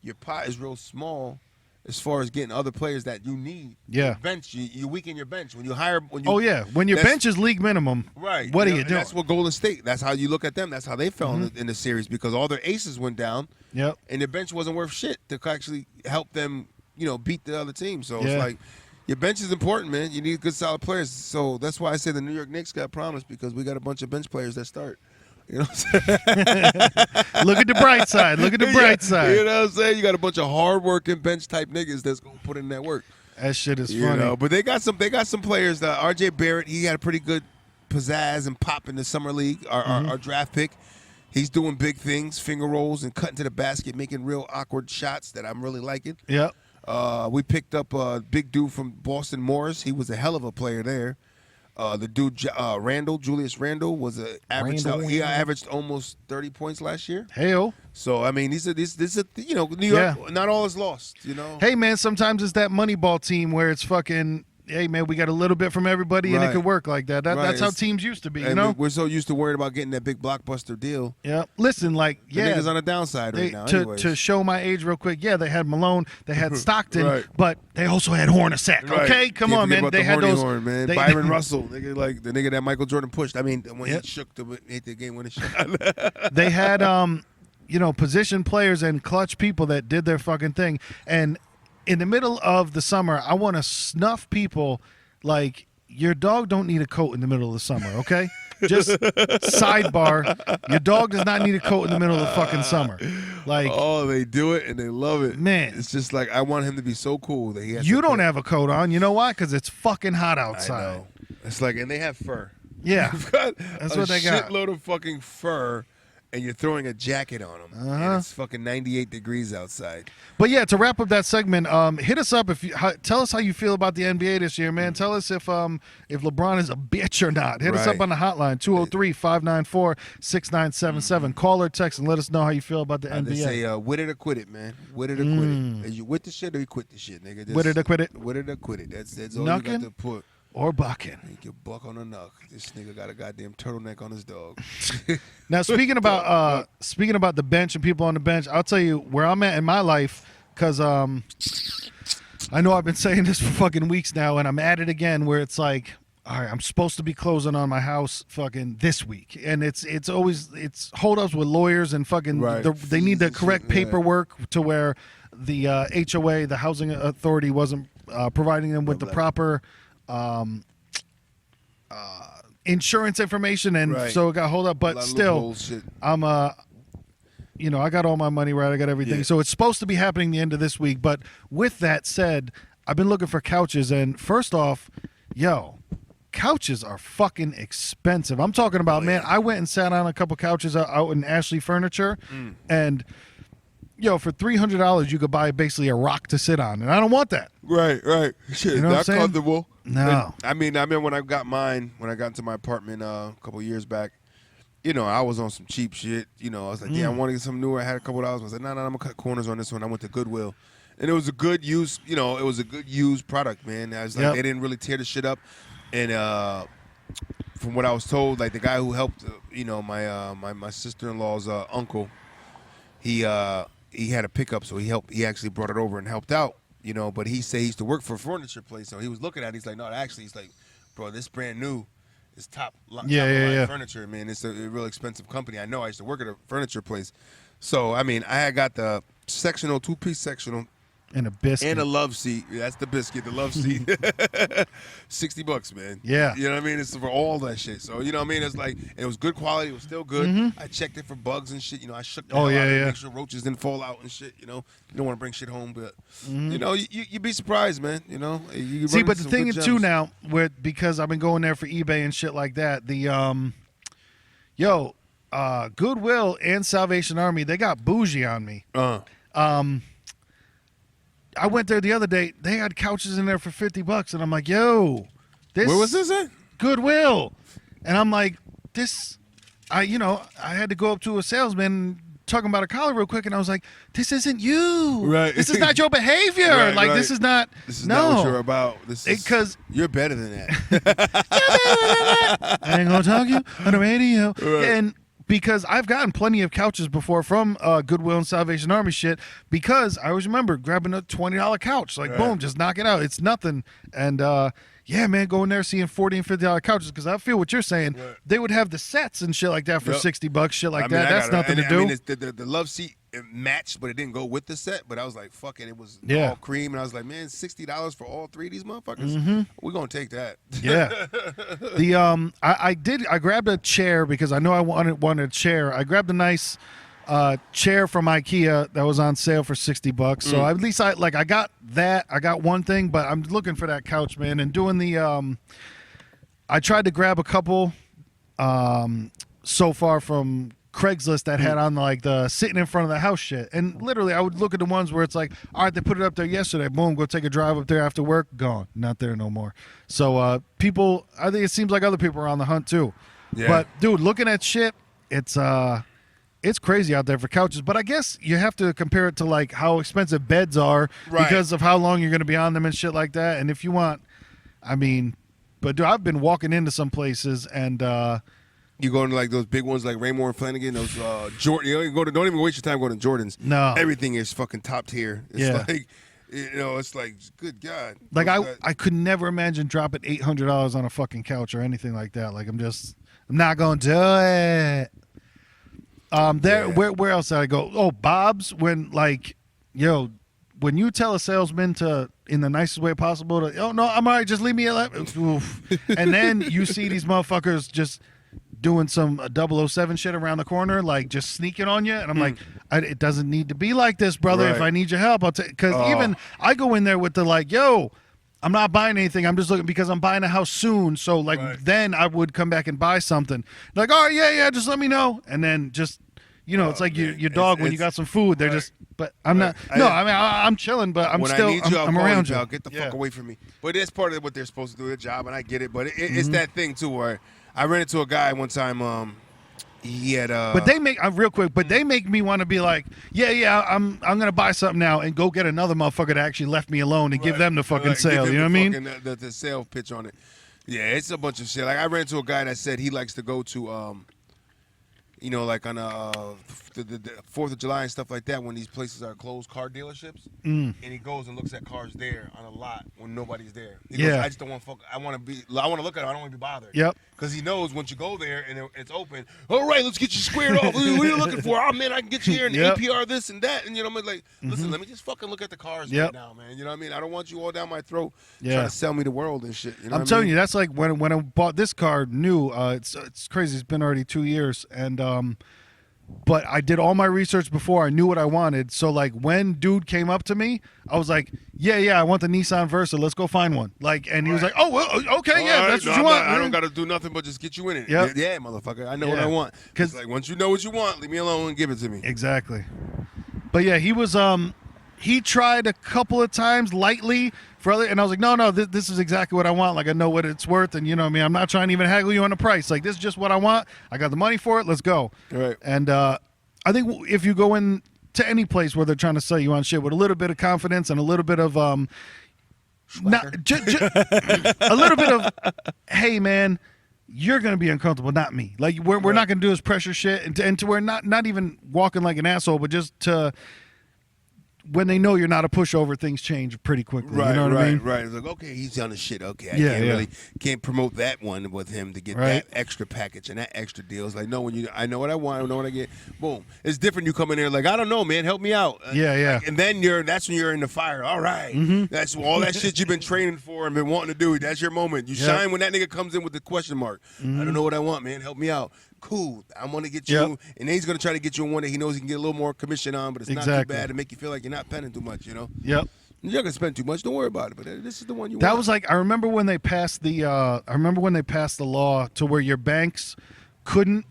your pot is real small as far as getting other players that you need. Yeah. Your bench, you weaken your bench when you hire. When you, when your bench is league minimum, right? What are you doing? That's what Golden State. That's how you look at them. That's how they fell in the series because all their aces went down. Yep. And their bench wasn't worth shit to actually help them, beat the other team. So it's like your bench is important, man. You need good, solid players. So that's why I say the New York Knicks got promised because we got a bunch of bench players that start. You know what I'm saying? Look at the bright side. Look at the bright side. You know what I'm saying? You got a bunch of hard-working bench-type niggas that's going to put in that work. That shit is funny. But they got some players. R.J. Barrett, he had a pretty good pizzazz and pop in the summer league, our draft pick. He's doing big things, finger rolls and cutting to the basket, making real awkward shots that I'm really liking. Yep. We picked up a big dude from Boston, Morris. He was a hell of a player there. The dude Julius Randle he averaged almost 30 points last year. Hell. So I mean, New York, not all is lost. Hey man, sometimes it's that Moneyball team where it's fucking. Hey man, we got a little bit from everybody, and it could work like that. That's how teams used to be. We're so used to worrying about getting that big blockbuster deal. Yeah. Listen, the niggas on the downside right now. To show my age real quick, they had Malone, they had Stockton, Right. but they also had Hornacek. Right. Okay, come Can't on, forget man. about They the had horny those. horn, man. Byron Russell, nigga, like the nigga that Michael Jordan pushed. I mean, when he shook to hit the game winning shot. They had position players and clutch people that did their fucking thing. And in the middle of the summer, I want to snuff people. Like, your dog don't need a coat in the middle of the summer, okay? Just sidebar, your dog does not need a coat in the middle of the fucking summer. Like, they do it and they love it. Man. It's just like, I want him to be so cool that he has you don't have a coat on. You know why? Because it's fucking hot outside. I know. It's like, and they have fur. Yeah. You've got That's what they got. A shitload of fucking fur, and you're throwing a jacket on them. And it's fucking 98 degrees outside. But yeah, to wrap up that segment, hit us up tell us how you feel about the NBA this year, man. Tell us if LeBron is a bitch or not. Hit us up on the hotline 203-594-6977. Call or text and let us know how you feel about the NBA. They say with it or quit it, man. With it or quit it. Are you with the shit or you quit the shit, nigga? With it or quit it. With it or quit it. That's all Knuckin' you got to put. Or bucking. You can buck on a knuck. This nigga got a goddamn turtleneck on his dog. Now speaking about the bench and people on the bench, I'll tell you where I'm at in my life because I know I've been saying this for fucking weeks now, and I'm at it again where it's like, all right, I'm supposed to be closing on my house fucking this week, and it's holdups with lawyers and fucking they need the correct paperwork to where the HOA, the housing authority, wasn't providing them with the proper insurance information, and so it got hold up. But still, I'm I got all my money right. I got everything. So it's supposed to be happening the end of this week. But with that said, I've been looking for couches, and first off, couches are fucking expensive. I'm talking about, man, I went and sat on a couple couches out in Ashley Furniture, and for $300 you could buy basically a rock to sit on, and I don't want that. Right. Shit, you know not comfortable. No. I mean when I got mine, when I got into my apartment a couple years back, I was on some cheap shit. I was like, I want to get something newer. I had a couple dollars. I was like, no, I'm gonna cut corners on this one. I went to Goodwill, and it was a good used, product, man. I was like, they didn't really tear the shit up, and from what I was told, like the guy who helped, my sister-in-law's uncle, he had a pickup, so he actually brought it over and helped out. But he said he used to work for a furniture place, so he was looking at it. He's like, no, actually, he's like, bro, this brand new is top line furniture, man. It's a real expensive company. I know. I used to work at a furniture place. So, I mean, I had got the sectional, two-piece sectional. And a biscuit. And a love seat. That's the biscuit, the love seat. $60, man. Yeah. You know what I mean? It's for all that shit. So, you know what I mean? It's like, it was good quality. It was still good. I checked it for bugs and shit. I shook the hell out of it, make sure roaches didn't fall out and shit. You don't want to bring shit home, but, you'd be surprised, man. You see, but the thing is, too, now, because I've been going there for eBay and shit like that, the, Goodwill and Salvation Army, they got bougie on me. I went there the other day. They had couches in there for $50, and I'm like, "Yo, this." Where was this at? Goodwill, and I'm like, "This." I had to go up to a salesman talking about a collar real quick, and I was like, "This isn't you. Right. This is not your behavior. This is not. This is not what you're about. Because you're better than that. I ain't gonna talk you on the radio." Right. And because I've gotten plenty of couches before from Goodwill and Salvation Army shit, because I always remember grabbing a $20 couch, like boom, just knock it out. It's nothing. And yeah, man, going there seeing $40 and $50 couches, because I feel what you're saying. Right. They would have the sets and shit like that for $60, shit like that. That's nothing to do. I mean, the love seat matched, but it didn't go with the set. But I was like, fuck it, it was all cream, and I was like, man, $60 for all three of these motherfuckers. We're gonna take that. Yeah. I grabbed a chair because I know I wanted a chair. I grabbed a nice chair from IKEA that was on sale for $60. So at least I got that. I got one thing, but I'm looking for that couch, man. And doing the I tried to grab a couple so far from Craigslist that had on like the sitting in front of the house shit. And literally I would look at the ones where it's like, all right, they put it up there yesterday, boom, go take a drive up there after work, gone, not there no more. So people, I think it seems like other people are on the hunt too. Yeah. But dude, looking at shit, it's crazy out there for couches. But I guess you have to compare it to like how expensive beds are because of how long you're going to be on them and shit like that. And if you want, I mean, but dude, I've been walking into some places and you go into like those big ones like Raymore and Flanagan, those Jordan. You know, don't even waste your time going to Jordans. No, everything is fucking top tier. It's like, you know, it's like, good God. Like I could never imagine dropping $800 on a fucking couch or anything like that. Like I'm not gonna do it. Where else did I go? Oh, Bob's. When like, when you tell a salesman to, in the nicest way possible, to, oh no, I'm all right, just leave me alone. And then you see these motherfuckers just doing some 007 shit around the corner, like just sneaking on you, and I'm like, it doesn't need to be like this, brother. If I need your help, I'll take. Because even I go in there with the like, yo, I'm not buying anything. I'm just looking because I'm buying a house soon. So like, then I would come back and buy something. Like, oh yeah, just let me know, and then just. It's like your dog when you got some food. They're just, but I'm not. No, I mean I'm chilling, but I'm still. I'm around you. Get the fuck away from me. But it's part of what they're supposed to do, their job, and I get it. But it's that thing too, where I ran into a guy one time. He had. But they make real quick. But they make me want to be like, yeah. I'm gonna buy something now and go get another motherfucker that actually left me alone and give them the fucking sale. You know what I mean? The sale pitch on it. Yeah, it's a bunch of shit. Like I ran into a guy that said he likes to go to. Like on the 4th of July and stuff like that, when these places are closed car dealerships, and he goes and looks at cars there on a lot when nobody's there. He goes, I just don't want to fuck. I want to look at it. I don't want to be bothered. Yep. Because he knows once you go there and it's open, all right, let's get you squared off. What are you looking for? Oh, man, I can get you here and APR this and that. And, I'm like, listen, let me just fucking look at the cars right now, man. You know what I mean? I don't want you all down my throat trying to sell me the world and shit. You know I'm telling you, that's like when I bought this car new, it's crazy. It's been already 2 years. And, but I did all my research before. I knew what I wanted. So, like, when dude came up to me, I was like, yeah, I want the Nissan Versa. Let's go find one. Like, and he was like, oh, well, okay, that's what you want. I don't got to do nothing but just get you in it. Yep. Yeah, motherfucker. I know what I want. Because, like, once you know what you want, leave me alone and give it to me. Exactly. But, yeah, he was, he tried a couple of times lightly for other, and I was like, no, this is exactly what I want. Like, I know what it's worth, and you know what I mean? I'm not trying to even haggle you on the price. Like, this is just what I want. I got the money for it. Let's go. Right. And I think if you go in to any place where they're trying to sell you on shit with a little bit of confidence and a little bit of a little bit of, hey, man, you're going to be uncomfortable, not me. Like, we're not going to do this pressure shit, and to where not even walking like an asshole, but just to, when they know you're not a pushover, things change pretty quickly. Right, you know what I mean? Right. It's like, okay, he's on the shit. Okay, I can't promote that one with him to get that extra package and that extra deal. It's like, no, I know what I want, I know what I get. Boom. It's different. You come in there like, I don't know, man, help me out. Yeah. And then that's when you're in the fire. All right. That's all that shit you've been training for and been wanting to do. That's your moment. You shine when that nigga comes in with the question mark. I don't know what I want, man. Help me out. Cool. I'm going to get you, and then he's going to try to get you on one that he knows he can get a little more commission on, but it's not too bad to make you feel like you're not penning too much, you know? Yep. You're not going to spend too much. Don't worry about it, but this is the one you want. That was like, I remember when they passed the law to where your banks couldn't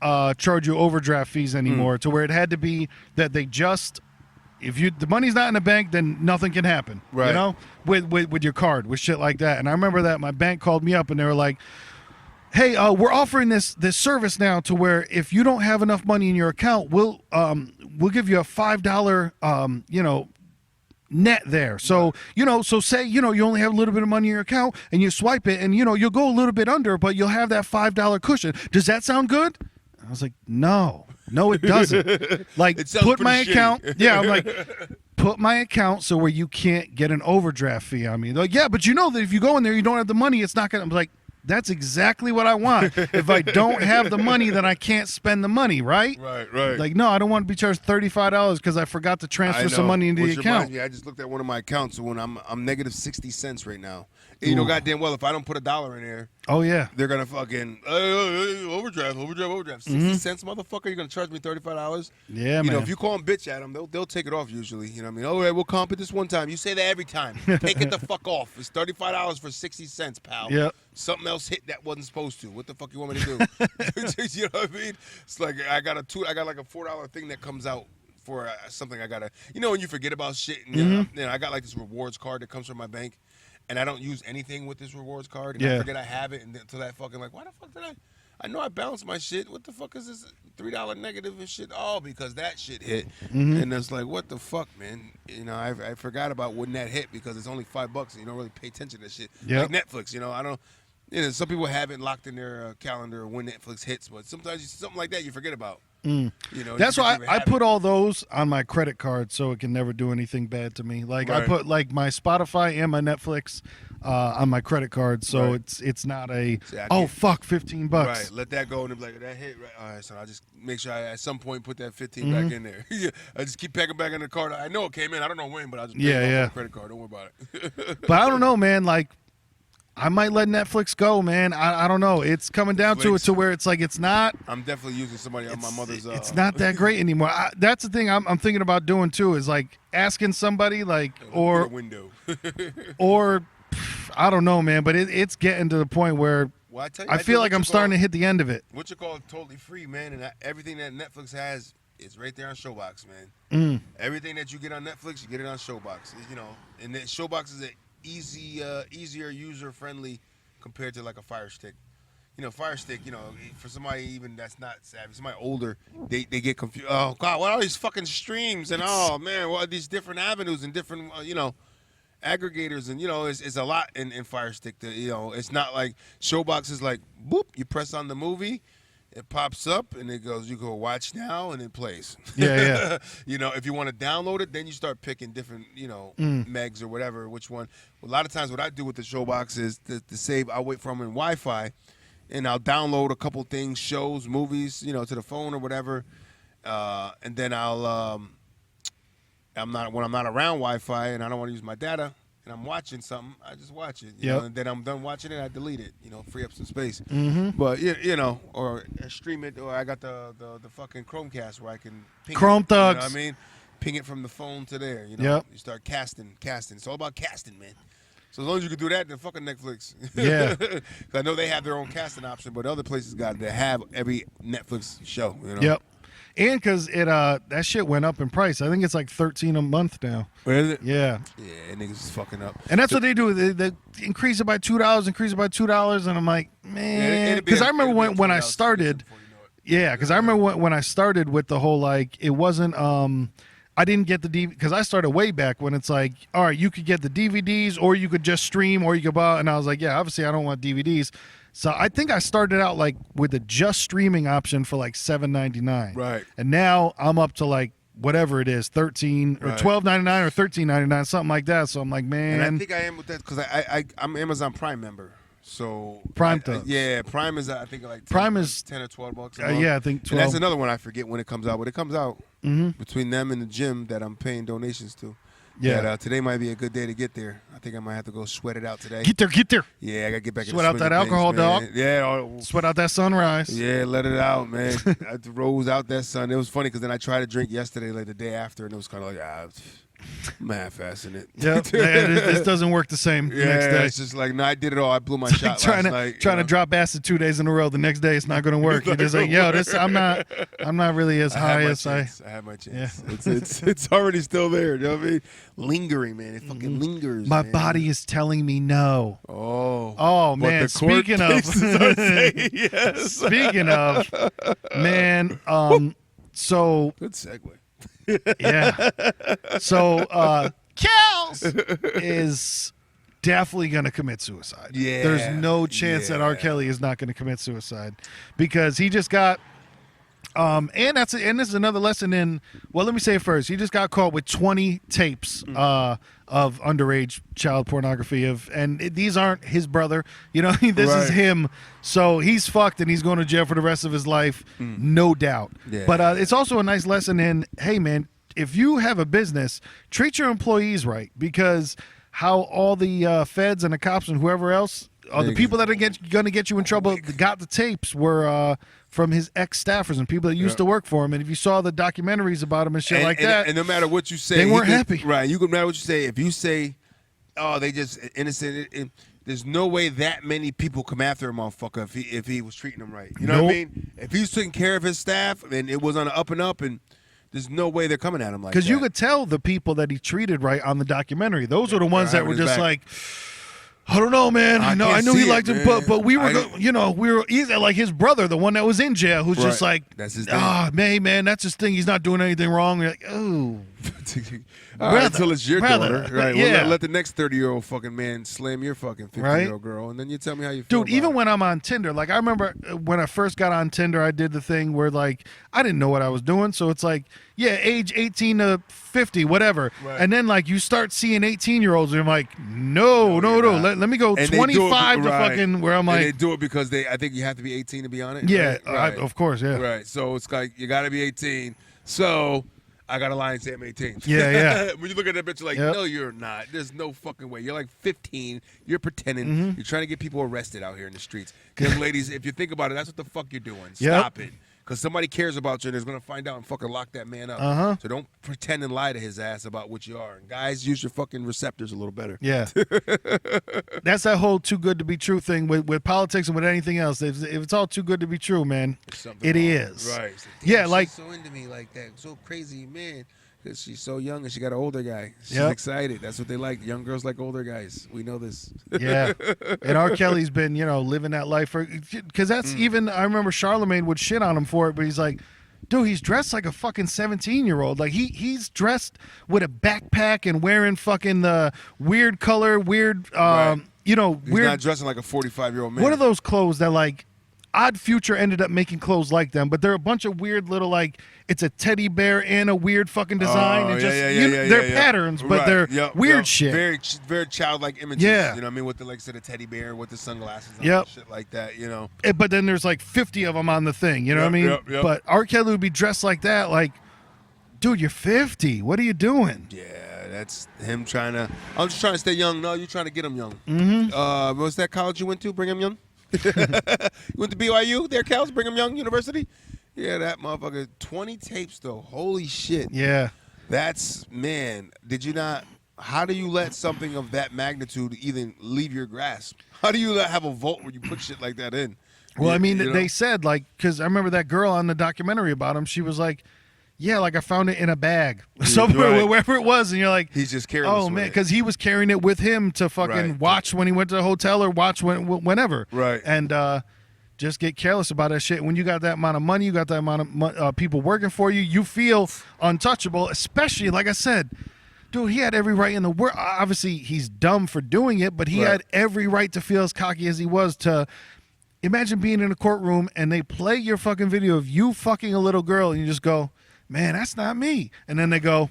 charge you overdraft fees anymore, to where it had to be that they just, if the money's not in the bank, then nothing can happen, right? You know, with your card, with shit like that. And I remember that my bank called me up and they were like, hey, we're offering this service now to where if you don't have enough money in your account, we'll give you a $5 net there. So so say you only have a little bit of money in your account and you swipe it and you'll go a little bit under, but you'll have that $5 cushion. Does that sound good? I was like, no, it doesn't. Like, It sounds put my pretty account. shitty. Yeah, I'm like, put my account so where you can't get an overdraft fee on me. They're like, yeah, but you know that if you go in there, you don't have the money. It's not gonna. I'm like, that's exactly what I want. If I don't have the money, then I can't spend the money, right? Right. Like, no, I don't want to be charged $35 because I forgot to transfer some money into the account. I just looked at one of my accounts, so when I'm negative 60 cents right now. And you know, goddamn well, if I don't put $1 in there, oh yeah, they're gonna fucking overdraft. 60 cents, motherfucker. You're gonna charge me $35? Yeah, you man. know, if you call them bitch at them, they'll take it off usually. You know what I mean? Oh, yeah, we'll comp it this one time. You say that every time. Take it the fuck off. It's $35 for 60 cents, pal. Yep. Something else hit that wasn't supposed to. What the fuck you want me to do? You know what I mean? It's like I got like a $4 thing that comes out for something I gotta. You know when you forget about shit. And, you know, I got like this rewards card that comes from my bank. And I don't use anything with this rewards card, and I forget I have it until that fucking like, why the fuck did I know I balanced my shit. What the fuck is this $3 negative and shit? Oh, because that shit hit. And it's like, what the fuck, man? You know, I forgot about when that hit because it's only $5 and you don't really pay attention to shit. Yep. Like Netflix, you know, I don't. You know, some people have it locked in their calendar when Netflix hits, but sometimes something like that you forget about. You know, that's why I put all those on my credit card so it can never do anything bad to me. Like I put like my Spotify and my Netflix on my credit card, so it's not a fuck $15. Right, let that go and be like that hit. Right, all right, so I just make sure I at some point put that 15 back in there. I just keep packing back in the card. I know it came in. I don't know when, but I just pay it off my credit card. Don't worry about it. But I don't know, man. Like, I might let Netflix go, man. I don't know. It's coming down to it to where it's like it's not. I'm definitely using somebody on my mother's. It's not that great anymore. That's the thing I'm thinking about doing too. Is like asking somebody like or window. or I don't know, man. But it's getting to the point where I feel like I'm starting to hit the end of it. What you call totally free, man, and everything that Netflix has is right there on Showbox, man. Everything that you get on Netflix, you get it on Showbox. You know, and then Showbox is easier user-friendly compared to like a Fire Stick. You know, Fire Stick, you know, for somebody even that's not savvy, somebody older, they get confused. Oh, God, what are all these fucking streams? And, oh, man, what are these different avenues and different, you know, aggregators? And, you know, it's a lot in Fire Stick. You know, it's not like Showbox is like, boop, you press on the movie. It pops up and it goes, you go watch now and it plays. Yeah. You know, if you want to download it, then you start picking different, you know, megs or whatever, which one. A lot of times what I do with the Showbox is to save, I'll wait for them in Wi-Fi and I'll download a couple things, shows, movies, you know, to the phone or whatever. And then when I'm not around Wi-Fi and I don't want to use my data, and I'm watching something, I just watch it. You know, and then I'm done watching it, I delete it. You know, free up some space. But you know, or stream it, or I got the fucking Chromecast where I can ping Chrome it, thugs. You know what I mean? Ping it from the phone to there. You know, you start casting. It's all about casting, man. So as long as you can do that, then fucking Netflix. Yeah. I know they have their own casting option, but other places got to have every Netflix show. You know? Yep. And because that shit went up in price. I think it's like $13 a month now. Where is it? Yeah. Yeah, niggas is fucking up. And that's what they do. They increase it by $2, and I'm like, man. Because I remember when I started. Yeah, because I remember when I started with the whole like it wasn't. I didn't get the DVD because I started way back when it's like, all right, you could get the DVDs or you could just stream or you could buy. And I was like, yeah, obviously I don't want DVDs. So I think I started out like with the just streaming option for like $7.99. Right. And now I'm up to like whatever it is, $13 or $12.99 or $13.99, something like that. So I'm like, man. And I think I am with that because I'm an Amazon Prime member. So Prime Prime is I think like 10, Prime is $10 or $12. Yeah, I think 12. And that's another one I forget when it comes out, but it comes out between them and the gym that I'm paying donations to. Yeah, that, today might be a good day to get there. I think I might have to go sweat it out today. Get there. Yeah, I gotta get back. Sweat out that alcohol, dog. Yeah, sweat out that sunrise. Yeah, let it out, man. I rose out that sun. It was funny because then I tried to drink yesterday, like the day after, and it was kind of like I'm half-assing it. Yep. This doesn't work the same the next day. It's just like, no, I did it all. I blew my shot last night. Trying to drop acid 2 days in a row. The next day, it's not going to work. You're just like, yo, I'm not really as high as I have my chance. Yeah. It's already still there. You know what I mean? Lingering, man. It fucking lingers. My body is telling me no. Oh, man. Speaking of, yes. Speaking of, man. So good segue. Yeah. So Kels is definitely going to commit suicide. Yeah. There's no chance that R. Kelly is not going to commit suicide because he just got And this is another lesson in. Well, let me say it first. He just got caught with 20 tapes of underage child pornography and these aren't his brother. You know, this is him. So he's fucked and he's going to jail for the rest of his life, no doubt. Yeah. But it's also a nice lesson in, hey man, if you have a business, treat your employees right, because how all the feds and the cops and whoever else. The people that are going to get you in trouble got the tapes were from his ex-staffers and people that used to work for him. And if you saw the documentaries about him and shit like that. And no matter what you say. They weren't happy. Right. No matter what you say. If you say, oh, they just innocent. There's no way that many people come after a motherfucker if he was treating them right. You know what I mean? If he was taking care of his staff and it was on the up and up, and there's no way they're coming at him like that. Because you could tell the people that he treated right on the documentary. Those were the ones that were just like... I don't know, man. I knew he liked it, but we were, we were easy. Like his brother, the one that was in jail, who's just like, that's his thing. Man, that's his thing. He's not doing anything wrong. You're like, oh, until it's your daughter, right? Yeah. Well, let the next 30-year-old fucking man slam your fucking 50-year-old girl, and then you tell me how you feel. Dude, even when I'm on Tinder, like I remember when I first got on Tinder, I did the thing where like I didn't know what I was doing, so it's like, age 18 to 50, whatever, and then like you start seeing 18-year-olds, and I'm like, no, let me go and 25 to fucking where I'm like. And they do it because I think you have to be 18 to be on it. Yeah, right? Of course, yeah. Right, so it's like you got to be 18. So I got to lie and say I'm 18. Yeah. When you look at that bitch, you're like, no, you're not. There's no fucking way. You're like 15. You're pretending. You're trying to get people arrested out here in the streets. Young ladies, if you think about it, that's what the fuck you're doing. Stop it. Because somebody cares about you and is going to find out and fucking lock that man up. So don't pretend and lie to his ass about what you are. And guys, use your fucking receptors a little better. Yeah. That's that whole too good to be true thing with politics and with anything else. If it's all too good to be true, man, it is. Right. Like, she's so into me like that. So crazy, man. Because she's so young and she got an older guy. She's excited. That's what they like. Young girls like older guys. We know this. Yeah. And R. Kelly's been, living that life because that's even, I remember Charlemagne would shit on him for it, but he's like, dude, he's dressed like a fucking 17-year-old. Like he's dressed with a backpack and wearing fucking the weird color, weird, right. He's weird. not dressing like a 45-year-old man. What are those clothes that like Odd Future ended up making clothes like them, but they're a bunch of weird little like it's a teddy bear and a weird fucking design. And they're patterns, but they're weird shit. Very, very childlike images. Yeah. You know what I mean? With the like the teddy bear with the sunglasses on and shit like that, But then there's like 50 of them on the thing, you know what I mean? But R. Kelly would be dressed like that, like, dude, you're 50. What are you doing? Yeah. That's him trying to. I'm just trying to stay young. No, you're trying to get him young. What's that college you went to? Bring him young. You went to BYU there, Cal? Brigham Young University? Yeah, that motherfucker. 20 tapes, though. Holy shit. Yeah. That's, man, did you not, how do you let something of that magnitude even leave your grasp? How do you have a vault where you put shit like that in? Well, I mean, they said, like, because I remember that girl on the documentary about him, she was like, yeah, like I found it in a bag somewhere, wherever it was, and you're like, he's just carrying it. Oh man, because he was carrying it with him to fucking watch when he went to the hotel or watch whenever, right? And just get careless about that shit. When you got that amount of money, you got that amount of people working for you, you feel untouchable. Especially, like I said, dude, he had every right in the world. Obviously, he's dumb for doing it, but he had every right to feel as cocky as he was to. Imagine being in a courtroom and they play your fucking video of you fucking a little girl, and you just go, man, that's not me. And then they go,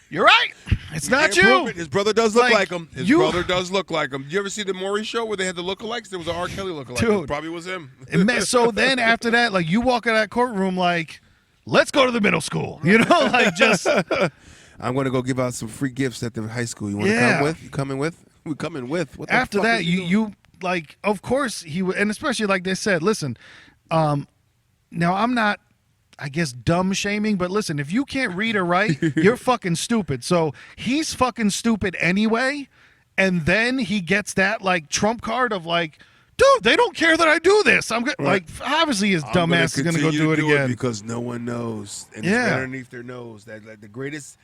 you're right. It's not you. His brother does look like him. His brother does look like him. You ever see the Maury show where they had the lookalikes? There was an R. Kelly lookalike. Dude. It probably was him. So then after that, like you walk out of that courtroom like, let's go to the middle school. Like just. I'm going to go give out some free gifts at the high school. You want to come with? You coming with? We coming with. What the after fuck that, you like, of course he would. And especially like they said, listen, now I'm not, I guess, dumb shaming, but listen, if you can't read or write, you're fucking stupid. So he's fucking stupid anyway, and then he gets that like trump card of like, dude, they don't care that I do this. I'm like, obviously his dumb ass is gonna go do it again because no one knows, and it's underneath their nose that like the greatest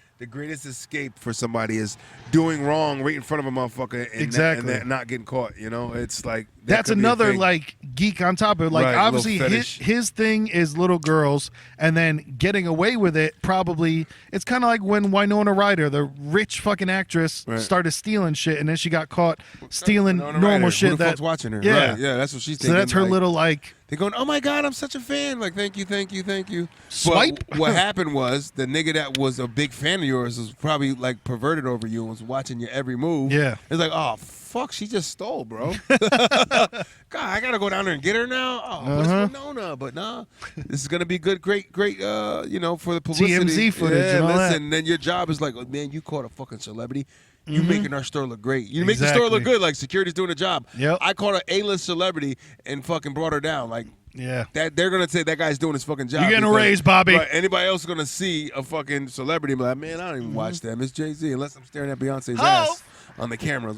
escape for somebody is doing wrong right in front of a motherfucker and not getting caught. It's like that's another like geek on top of it. Like obviously his thing is little girls, and then getting away with it. Probably it's kind of like when Winona Ryder, the rich fucking actress, started stealing shit, and then she got caught stealing normal shit. Who the fuck's watching her? Yeah, yeah, that's what she's thinking. So that's her little like. They're going, oh my God, I'm such a fan. Like, thank you. Swipe. But what happened was the nigga that was a big fan of yours was probably like perverted over you and was watching your every move. Yeah. It's like, oh fuck, she just stole, bro. God, I gotta go down there and get her now. Oh, what's Winona? But nah, this is gonna be good, great, for the publicity. TMZ footage and all that. And then your job is like, oh, man, you caught a fucking celebrity. You making our store look great. You make the Exactly. store look good, like security's doing a job. Yep. I caught an A-list celebrity and fucking brought her down. Like, Yeah. that they're gonna say that guy's doing his fucking job. You're getting a raise, Bobby. Right, anybody else gonna see a fucking celebrity and be like, man, I don't even watch them. It's Jay-Z, unless I'm staring at Beyonce's ass on the camera.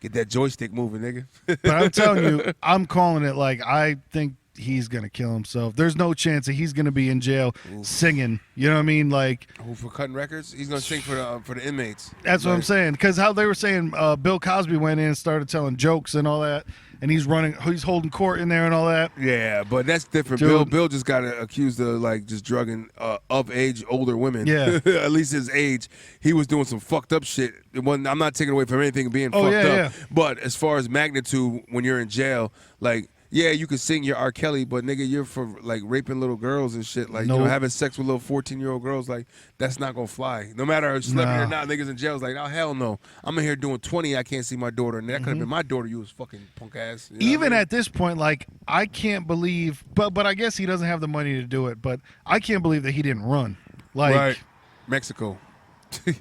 Get that joystick moving, nigga. But I'm telling you, I'm calling it. Like, I think he's gonna kill himself. There's no chance that he's gonna be in jail singing. You know what I mean? Like, For cutting records, he's gonna sing for the inmates. that's what I'm saying. Because how they were saying, Bill Cosby went in and started telling jokes and all that, and he's holding court in there and all that. Yeah, but that's different. Dude. Bill just got accused of like just drugging of age older women. Yeah. At least his age, he was doing some fucked up shit. I'm not taking away from anything being fucked up. yeah. But as far as magnitude, when you're in jail, like. Yeah, you can sing your R. Kelly, but nigga, you're for like raping little girls and shit. Like, having sex with little 14-year-old girls, like, that's not gonna fly. No matter if celebrity or not, niggas in jail is like, oh, hell no. I'm in here doing 20, I can't see my daughter. And that could have been my daughter, you was fucking punk ass. You know Even what I mean? at this point, like, I can't believe, but I guess he doesn't have the money to do it, but I can't believe that he didn't run. Like, right. Mexico.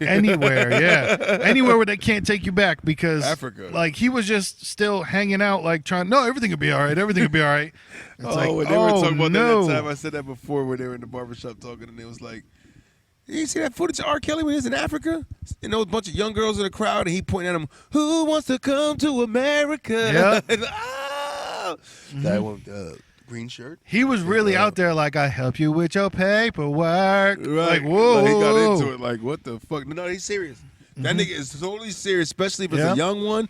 Anywhere, yeah. Anywhere where they can't take you back because Africa. Like, he was just still hanging out, like, trying, no, everything will be all right. Everything will be all right. It's When like, they were talking about no. that time, I said that before when they were in the barbershop talking, and it was like, you see that footage of R. Kelly when he was in Africa? And there was a bunch of young girls in the crowd, and he pointing at them, who wants to come to America? Yep. That one, green shirt. He was really out there like, I help you with your paperwork. Right. Like, whoa. Like, he got whoa. into it like, what the fuck? No, he's serious. That nigga is totally serious, especially if it's Yeah. a young one.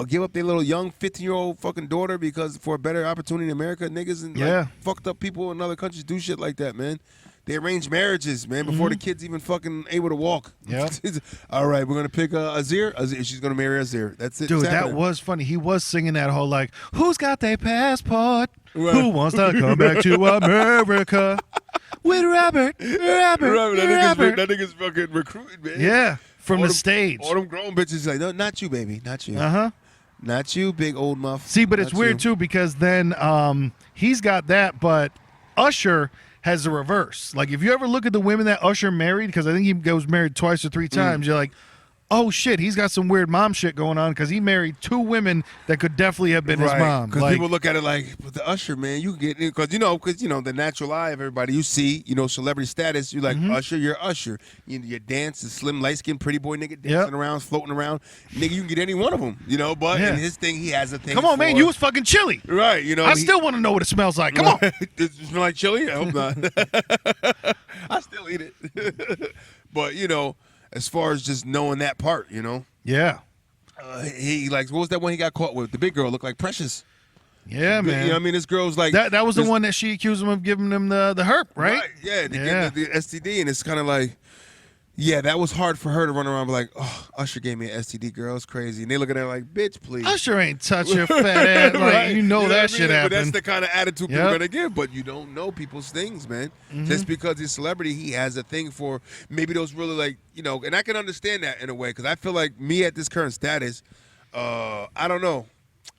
Give up their little young 15-year-old fucking daughter because for a better opportunity in America, niggas and like, fucked up people in other countries do shit like that, man. They arrange marriages, man, before the kid's even fucking able to walk. Yeah. All right, we're gonna pick Azir. She's gonna marry Azir. That's it. Dude, It's that happening. was funny. He was singing that whole, like, who's got their passport? Right. Who wants to come back to America? With Robert. That nigga's fucking recruited, man. Yeah, from All the them- stage. All them grown bitches like, no, not you, baby, not you. Uh-huh. Not you, big old muff. See, but it's Not weird, you. too, because then he's got that, but Usher has the reverse. Like, if you ever look at the women that Usher married, because I think he goes married twice or three times, you're like, oh, shit, he's got some weird mom shit going on because he married two women that could definitely have been his mom. Because Like, people look at it like, but the Usher, man, you get it. Because, the natural eye of everybody, you see, celebrity status, you're like, Usher, you're Usher. You dance, the slim, light-skinned, pretty boy nigga dancing around, floating around. Nigga, you can get any one of them, but in his thing, he has a thing come on, for, man, you was fucking chilly. Right, I still want to know what it smells like. Come on. Does it smell like chili? I hope not. I still eat it. But, as far as just knowing that part, Yeah. he like, what was that one he got caught with? The big girl looked like Precious. Yeah, man. You know what I mean? This girl's like That was the this- one that she accused him of giving him the herp, right? Yeah, to Yeah. get the STD, and it's kind of like, yeah, that was hard for her to run around and be like, oh, Usher gave me an STD, girl, it's crazy. And they look at her like, bitch, please. Usher ain't touch your fat ass. Like, Right. you know what I that mean? shit But happened. that's the kind of attitude people Yep. are gonna give. But you don't know people's things, man. Just because he's a celebrity, he has a thing for maybe those really like, and I can understand that in a way because I feel like me at this current status, I don't know.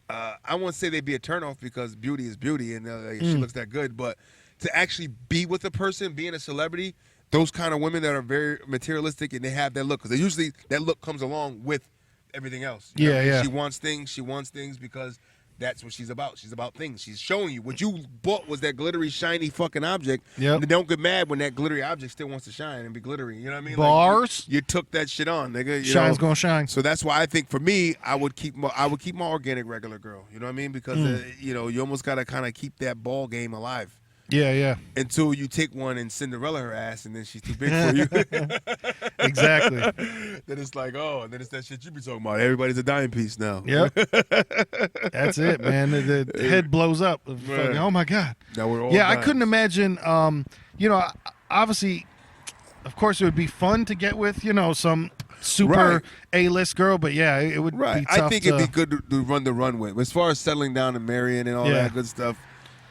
I won't say they'd be a turnoff because beauty is beauty and she looks that good, but to actually be with a person, being a celebrity, those kind of women that are very materialistic and they have that look, because usually that look comes along with everything else. You know what I mean? Yeah. She wants things because that's what she's about. She's about things. She's showing you. What you bought was that glittery, shiny fucking object. Yep. And don't get mad when that glittery object still wants to shine and be glittery. You know what I mean? Bars. Like you took that shit on, nigga. You Shine's know? gonna shine. So that's why I think for me, I would keep my organic regular girl. You know what I mean? Because you almost gotta kind of keep that ball game alive. Yeah. Until you take one and Cinderella her ass, and then she's too big for you. Exactly. Then it's like, and then it's that shit you be talking about. Everybody's a dime piece now. Yep. That's it, man. The head blows up. Right. Oh my God. Now we're all Yeah, I dimes. couldn't imagine. Obviously, of course, it would be fun to get with, some super A-list girl, but yeah, it would be tough. I think it'd be good to run the runway. As far as settling down and marrying and all that good stuff,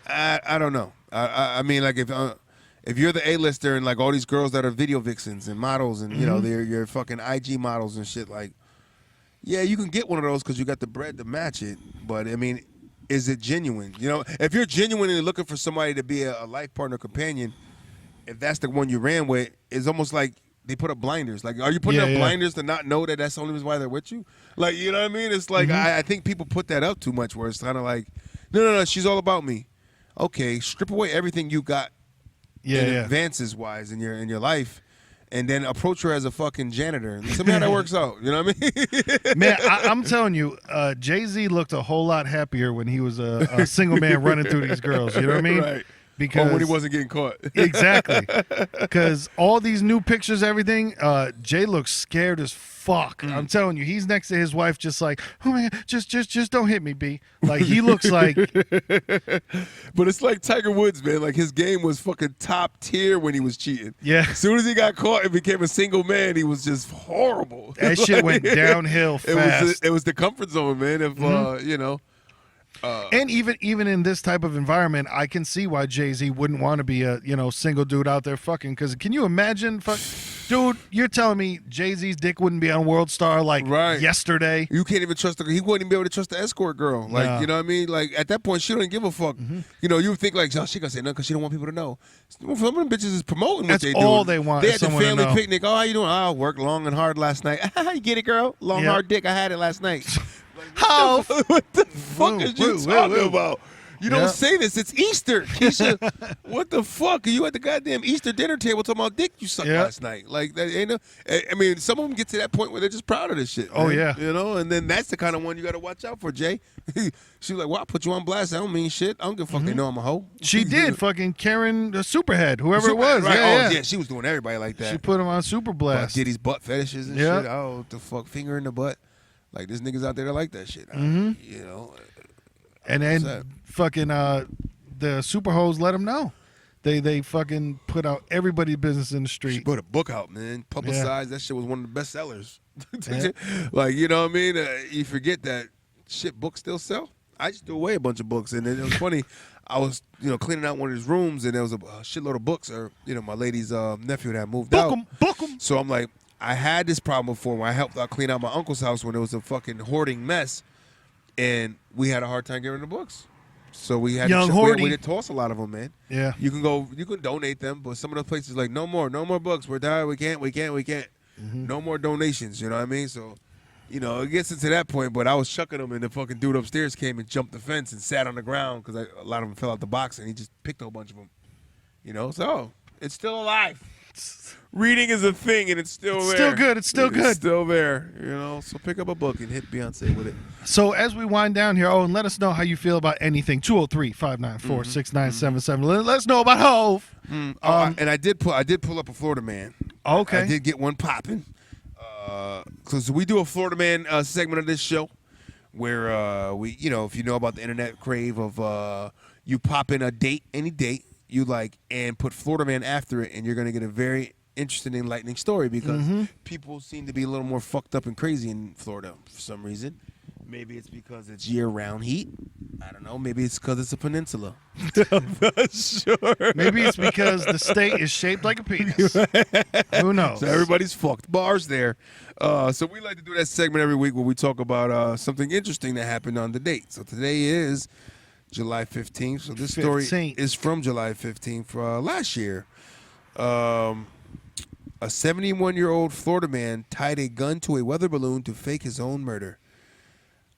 I don't know. I mean, like if you're the A-lister and like all these girls that are video vixens and models and you know they're your fucking IG models and shit, like yeah, you can get one of those because you got the bread to match it. But I mean, is it genuine? You know, if you're genuinely looking for somebody to be a life partner, companion, if that's the one you ran with, it's almost like they put up blinders. Like, are you putting up blinders to not know that that's the only reason why they're with you? Like, you know what I mean? It's like I think people put that up too much, where it's kind of like, no, she's all about me. Okay, strip away everything you got, advances wise in your life, and then approach her as a fucking janitor. And tell me how that works out. You know what I mean? Man, I'm telling you, Jay-Z looked a whole lot happier when he was a single man running through these girls. You know what I mean? Right. Because when he wasn't getting caught. Exactly. Because all these new pictures, everything, Jay looks scared as fuck. I'm telling you, he's next to his wife just like, oh my God, just don't hit me, B. Like, he looks like... But it's like Tiger Woods, man. Like, his game was fucking top tier when he was cheating. Yeah. As soon as he got caught and became a single man, he was just horrible. That shit went downhill fast. It was the comfort zone, man, of, you know... and even in this type of environment, I can see why Jay-Z wouldn't want to be a single dude out there fucking. Because can you imagine, dude? You're telling me Jay-Z's dick wouldn't be on World Star like yesterday? You can't even trust he wouldn't even be able to trust the escort girl. Like you know what I mean? Like at that point, she don't give a fuck. You know, you would think like, oh, she gonna say nothing because she don't want people to know. Some of them bitches is promoting what they do. That's all they want. They at the family picnic. Oh, how you doing? Oh, I worked long and hard last night. You get it, girl? Long hard dick. I had it last night. How? What the fuck is you talking about? You don't say this. It's Easter, Keisha. What the fuck? Are you at the goddamn Easter dinner table talking about dick you sucked last night? Like, that ain't I mean, some of them get to that point where they're just proud of this shit. Oh, man. yeah. You know, and then that's the kind of one you got to watch out for, Jay. She's like, well, I put you on blast. I don't mean shit. I don't give a fuck. They know I'm a hoe. She did. Fucking Karen, the Superhead, whoever it was. Right. Yeah. She was doing everybody like that. She put him on Super Blast. Diddy's butt fetishes and shit. Oh, what the fuck? Finger in the butt. Like, there's niggas out there that like that shit. You know. And then fucking the super hoes let them know. They fucking put out everybody's business in the street. She put a book out, man. Publicized. That shit was one of the best sellers. Like, you know what I mean? You forget that shit books still sell. I just threw away a bunch of books. And it was funny. I was, cleaning out one of his rooms, and there was a shitload of books. Or, my lady's nephew that had moved out. Book 'em. So I'm like, I had this problem before when I helped out clean out my uncle's house when it was a fucking hoarding mess, and we had a hard time getting the books. So we had we did toss a lot of them, man. Yeah. You can donate them, but some of those places like no more books. We're tired. We can't. No more donations. You know what I mean? So, it gets into that point. But I was chucking them, and the fucking dude upstairs came and jumped the fence and sat on the ground because a lot of them fell out the box, and he just picked a whole bunch of them. So it's still alive. Reading is a thing, and it's still there. Still good. It's still good. It's still there, So pick up a book and hit Beyonce with it. So as we wind down here, and let us know how you feel about anything. 203-594-6977. Let us know about Hove. And I did pull up a Florida man. Okay. I did get one popping. Because we do a Florida man segment of this show where we, if you know about the internet crave of you pop in any date you like, and put Florida man after it, and you're going to get a very interesting, enlightening story because people seem to be a little more fucked up and crazy in Florida for some reason. Maybe it's because it's year-round heat. I don't know. Maybe it's because it's a peninsula. I'm not sure. Maybe it's because the state is shaped like a penis. Who knows? So everybody's fucked. Bars there. So we like to do that segment every week where we talk about something interesting that happened on the date. So today is July 15th. So this story is from July 15th last year. A 71-year-old Florida man tied a gun to a weather balloon to fake his own murder.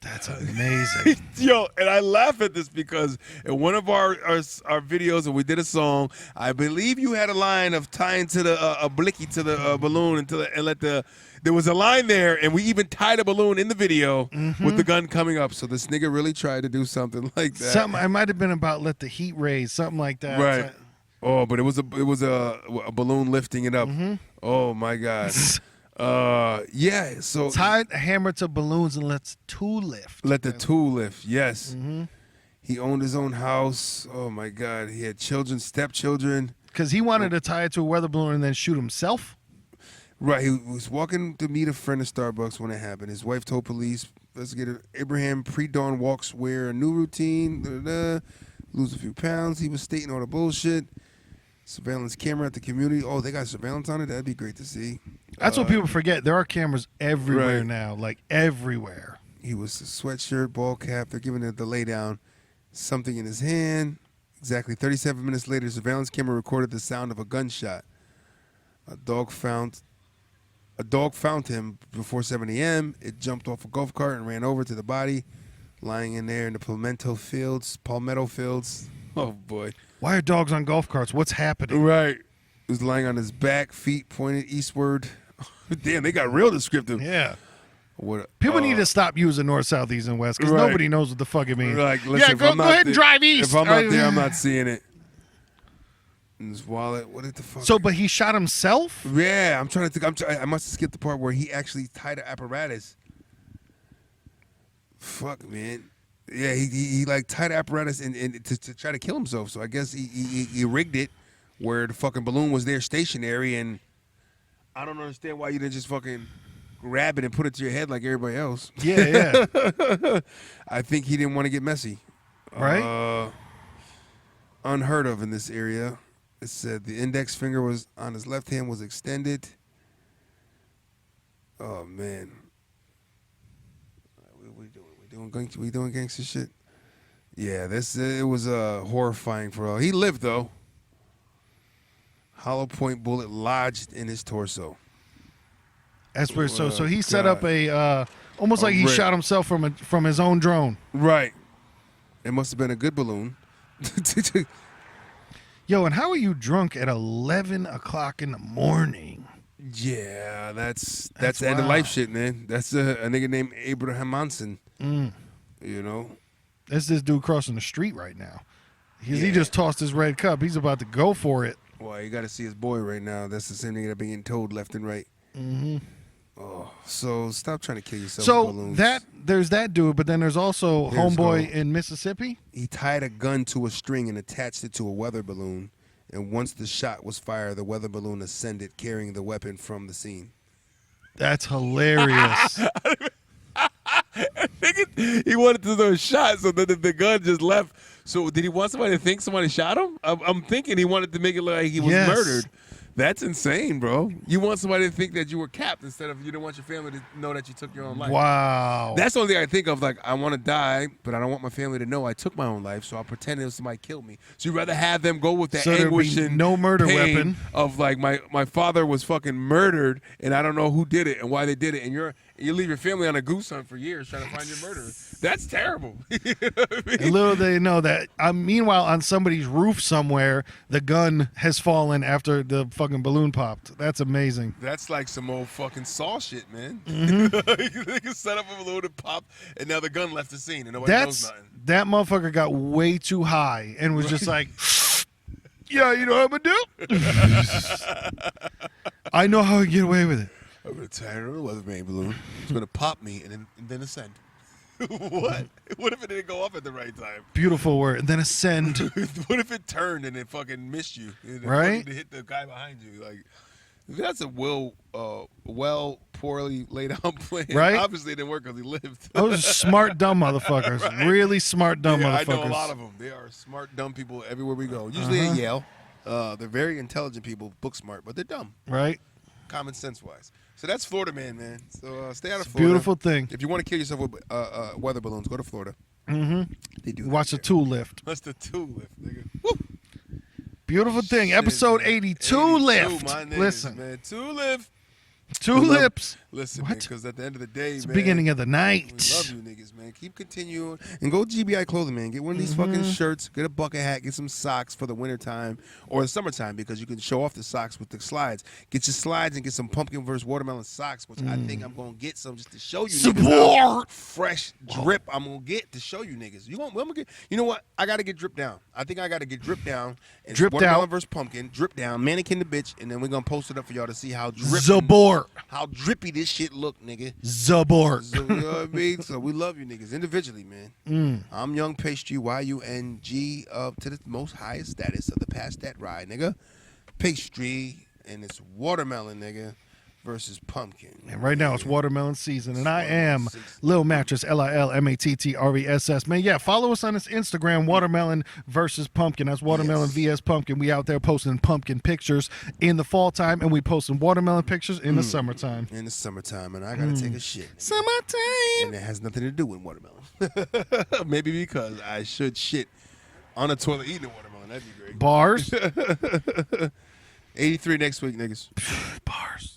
That's amazing. Yo, and I laugh at this because in one of our videos when we did a song, I believe you had a line of tying to the a blicky to the balloon there was a line there, and we even tied a balloon in the video with the gun coming up. So this nigga really tried to do something like that. It might have been about let the heat raise, something like that. Right. Oh, but it was a balloon lifting it up. Oh my God. Yeah. So tied a hammer to balloons and let the two lift. Yes. He owned his own house. Oh my God. He had children, stepchildren. Because he wanted to tie it to a weather balloon and then shoot himself. Right, he was walking to meet a friend at Starbucks when it happened. His wife told police. Investigator Abraham pre-dawn walks wear a new routine. Lose a few pounds. He was stating all the bullshit. Surveillance camera at the community. Oh, they got surveillance on it? That'd be great to see. That's what people forget. There are cameras everywhere Right. now, like everywhere. He was a sweatshirt, ball cap. They're giving it the lay down. Something in his hand. Exactly 37 minutes later, surveillance camera recorded the sound of a gunshot. A dog found him before 7 a.m. It jumped off a golf cart and ran over to the body, lying in there in the palmetto fields. Oh, boy. Why are dogs on golf carts? What's happening? Right. He was lying on his back, feet pointed eastward. Damn, they got real descriptive. Yeah. What? People need to stop using north, south, east, and west because Right. nobody knows what the fuck it means. Like, listen, yeah, if go I'm not ahead and there- drive east. If I'm not there, I'm not seeing it. In his wallet. What the fuck? So, but he shot himself? Yeah, I'm trying to think. I must have skipped the part where he actually tied an apparatus. Fuck, man. Yeah, he like tied an apparatus and to try to kill himself. So I guess he rigged it where the fucking balloon was there stationary, and I don't understand why you didn't just fucking grab it and put it to your head like everybody else. Yeah. I think he didn't want to get messy. Right? Unheard of in this area. It said the index finger was on his left hand was extended. Oh man, we doing gangster shit. Yeah, it was horrifying for all. He lived though. Hollow point bullet lodged in his torso. That's where. So he God. set up a almost like he rip. shot himself from his own drone. Right. It must have been a good balloon. Yo, and how are you drunk at 11 o'clock in the morning? Yeah, that's the end of wild. life shit, man. That's a nigga named Abraham Manson. You know? That's this dude crossing the street right now. He Yeah. just tossed his red cup. He's about to go for it. Well, you got to see his boy right now. That's the same thing that being told left and right. Mm-hmm. Oh, so stop trying to kill yourself So with balloons. there's that dude, but then there's also There's homeboy go. in Mississippi. He tied a gun to a string and attached it to a weather balloon. And once the shot was fired, the weather balloon ascended, carrying the weapon from the scene. That's hilarious. He wanted to know a shot, so that the gun just left. So did he want somebody to think somebody shot him? I'm thinking he wanted to make it look like he was Yes. murdered. That's insane, bro. You want somebody to think that you were capped instead of you don't want your family to know that you took your own life. Wow. That's the only thing I think of. Like, I want to die, but I don't want my family to know I took my own life, so I'll pretend it was somebody killed me. So you'd rather have them go with that So there'd anguish be and no murder pain weapon. of like my father was fucking murdered, and I don't know who did it and why they did it, and you leave your family on a goose hunt for years trying to find your murderer. That's terrible. You know what I mean? And little they know that. Meanwhile, on somebody's roof somewhere, the gun has fallen after the fucking balloon popped. That's amazing. That's like some old fucking Saw shit, man. Mm-hmm. They can set up a balloon and pop, and now the gun left the scene, and nobody knows nothing. That motherfucker got way too high and was just like, yeah, you know what I'm gonna do? I know how to get away with it. I'm gonna tie it on a weatherman balloon. It's gonna pop me and then ascend. What? What if it didn't go up at the right time? Beautiful word. And then ascend. What if it turned and it fucking missed you? And it Right? fucking hit the guy behind you. Like, that's a poorly laid out plan. Right? Obviously, it didn't work because he lived. Those are smart, dumb motherfuckers. Right. Really smart, dumb Yeah, motherfuckers. I know a lot of them. They are smart, dumb people everywhere we go. Usually at Yale. They're very intelligent people, book smart, but they're dumb, Right? common sense wise. So that's Florida, man. So stay out of It's a Florida. beautiful thing. If you want to kill yourself with weather balloons, go to Florida. Mm-hmm. They do. Watch the tool lift. That's the two lift, nigga. Woo! Beautiful thing. Shit, Episode man. 82 lift. My niggas, Listen. man. Two lift. Two We love- lips. Listen, What? because at the end of the day, It's the man, beginning of the we night. love you niggas, man. Keep continuing. And go to GBI Clothing, man. Get one of these fucking shirts, get a bucket hat, get some socks for the wintertime or the summertime because you can show off the socks with the slides. Get your slides and get some pumpkin versus watermelon socks, which I think I'm going to get some just to show you niggas how Support. fresh drip I'm going to get to show you niggas. I'm gonna get, you know what? I got to get drip down. I think I got to get drip down. And Dripped watermelon out. versus pumpkin, drip down, mannequin the bitch, and then we're going to post it up for y'all to see how Zabort. how drippy this shit look, nigga. Zabort. So, you know what I mean? So we love you niggas individually, man. I'm Young Pastry, YUNG, up to the most highest status of the past that ride, nigga. Pastry, and it's watermelon, nigga. versus pumpkin. And right now it's watermelon season, and I am Lil Mattress, LILMATTRESS. Man, yeah, follow us on this Instagram, Watermelon versus Pumpkin. That's Watermelon vs Pumpkin. We out there posting pumpkin pictures in the fall time, and we posting watermelon pictures in the summertime. In the summertime, and I gotta take a shit. Summertime. And it has nothing to do with watermelon. Maybe because I should shit on a toilet eating a watermelon. That'd be great. Bars. 83 next week, niggas. Bars.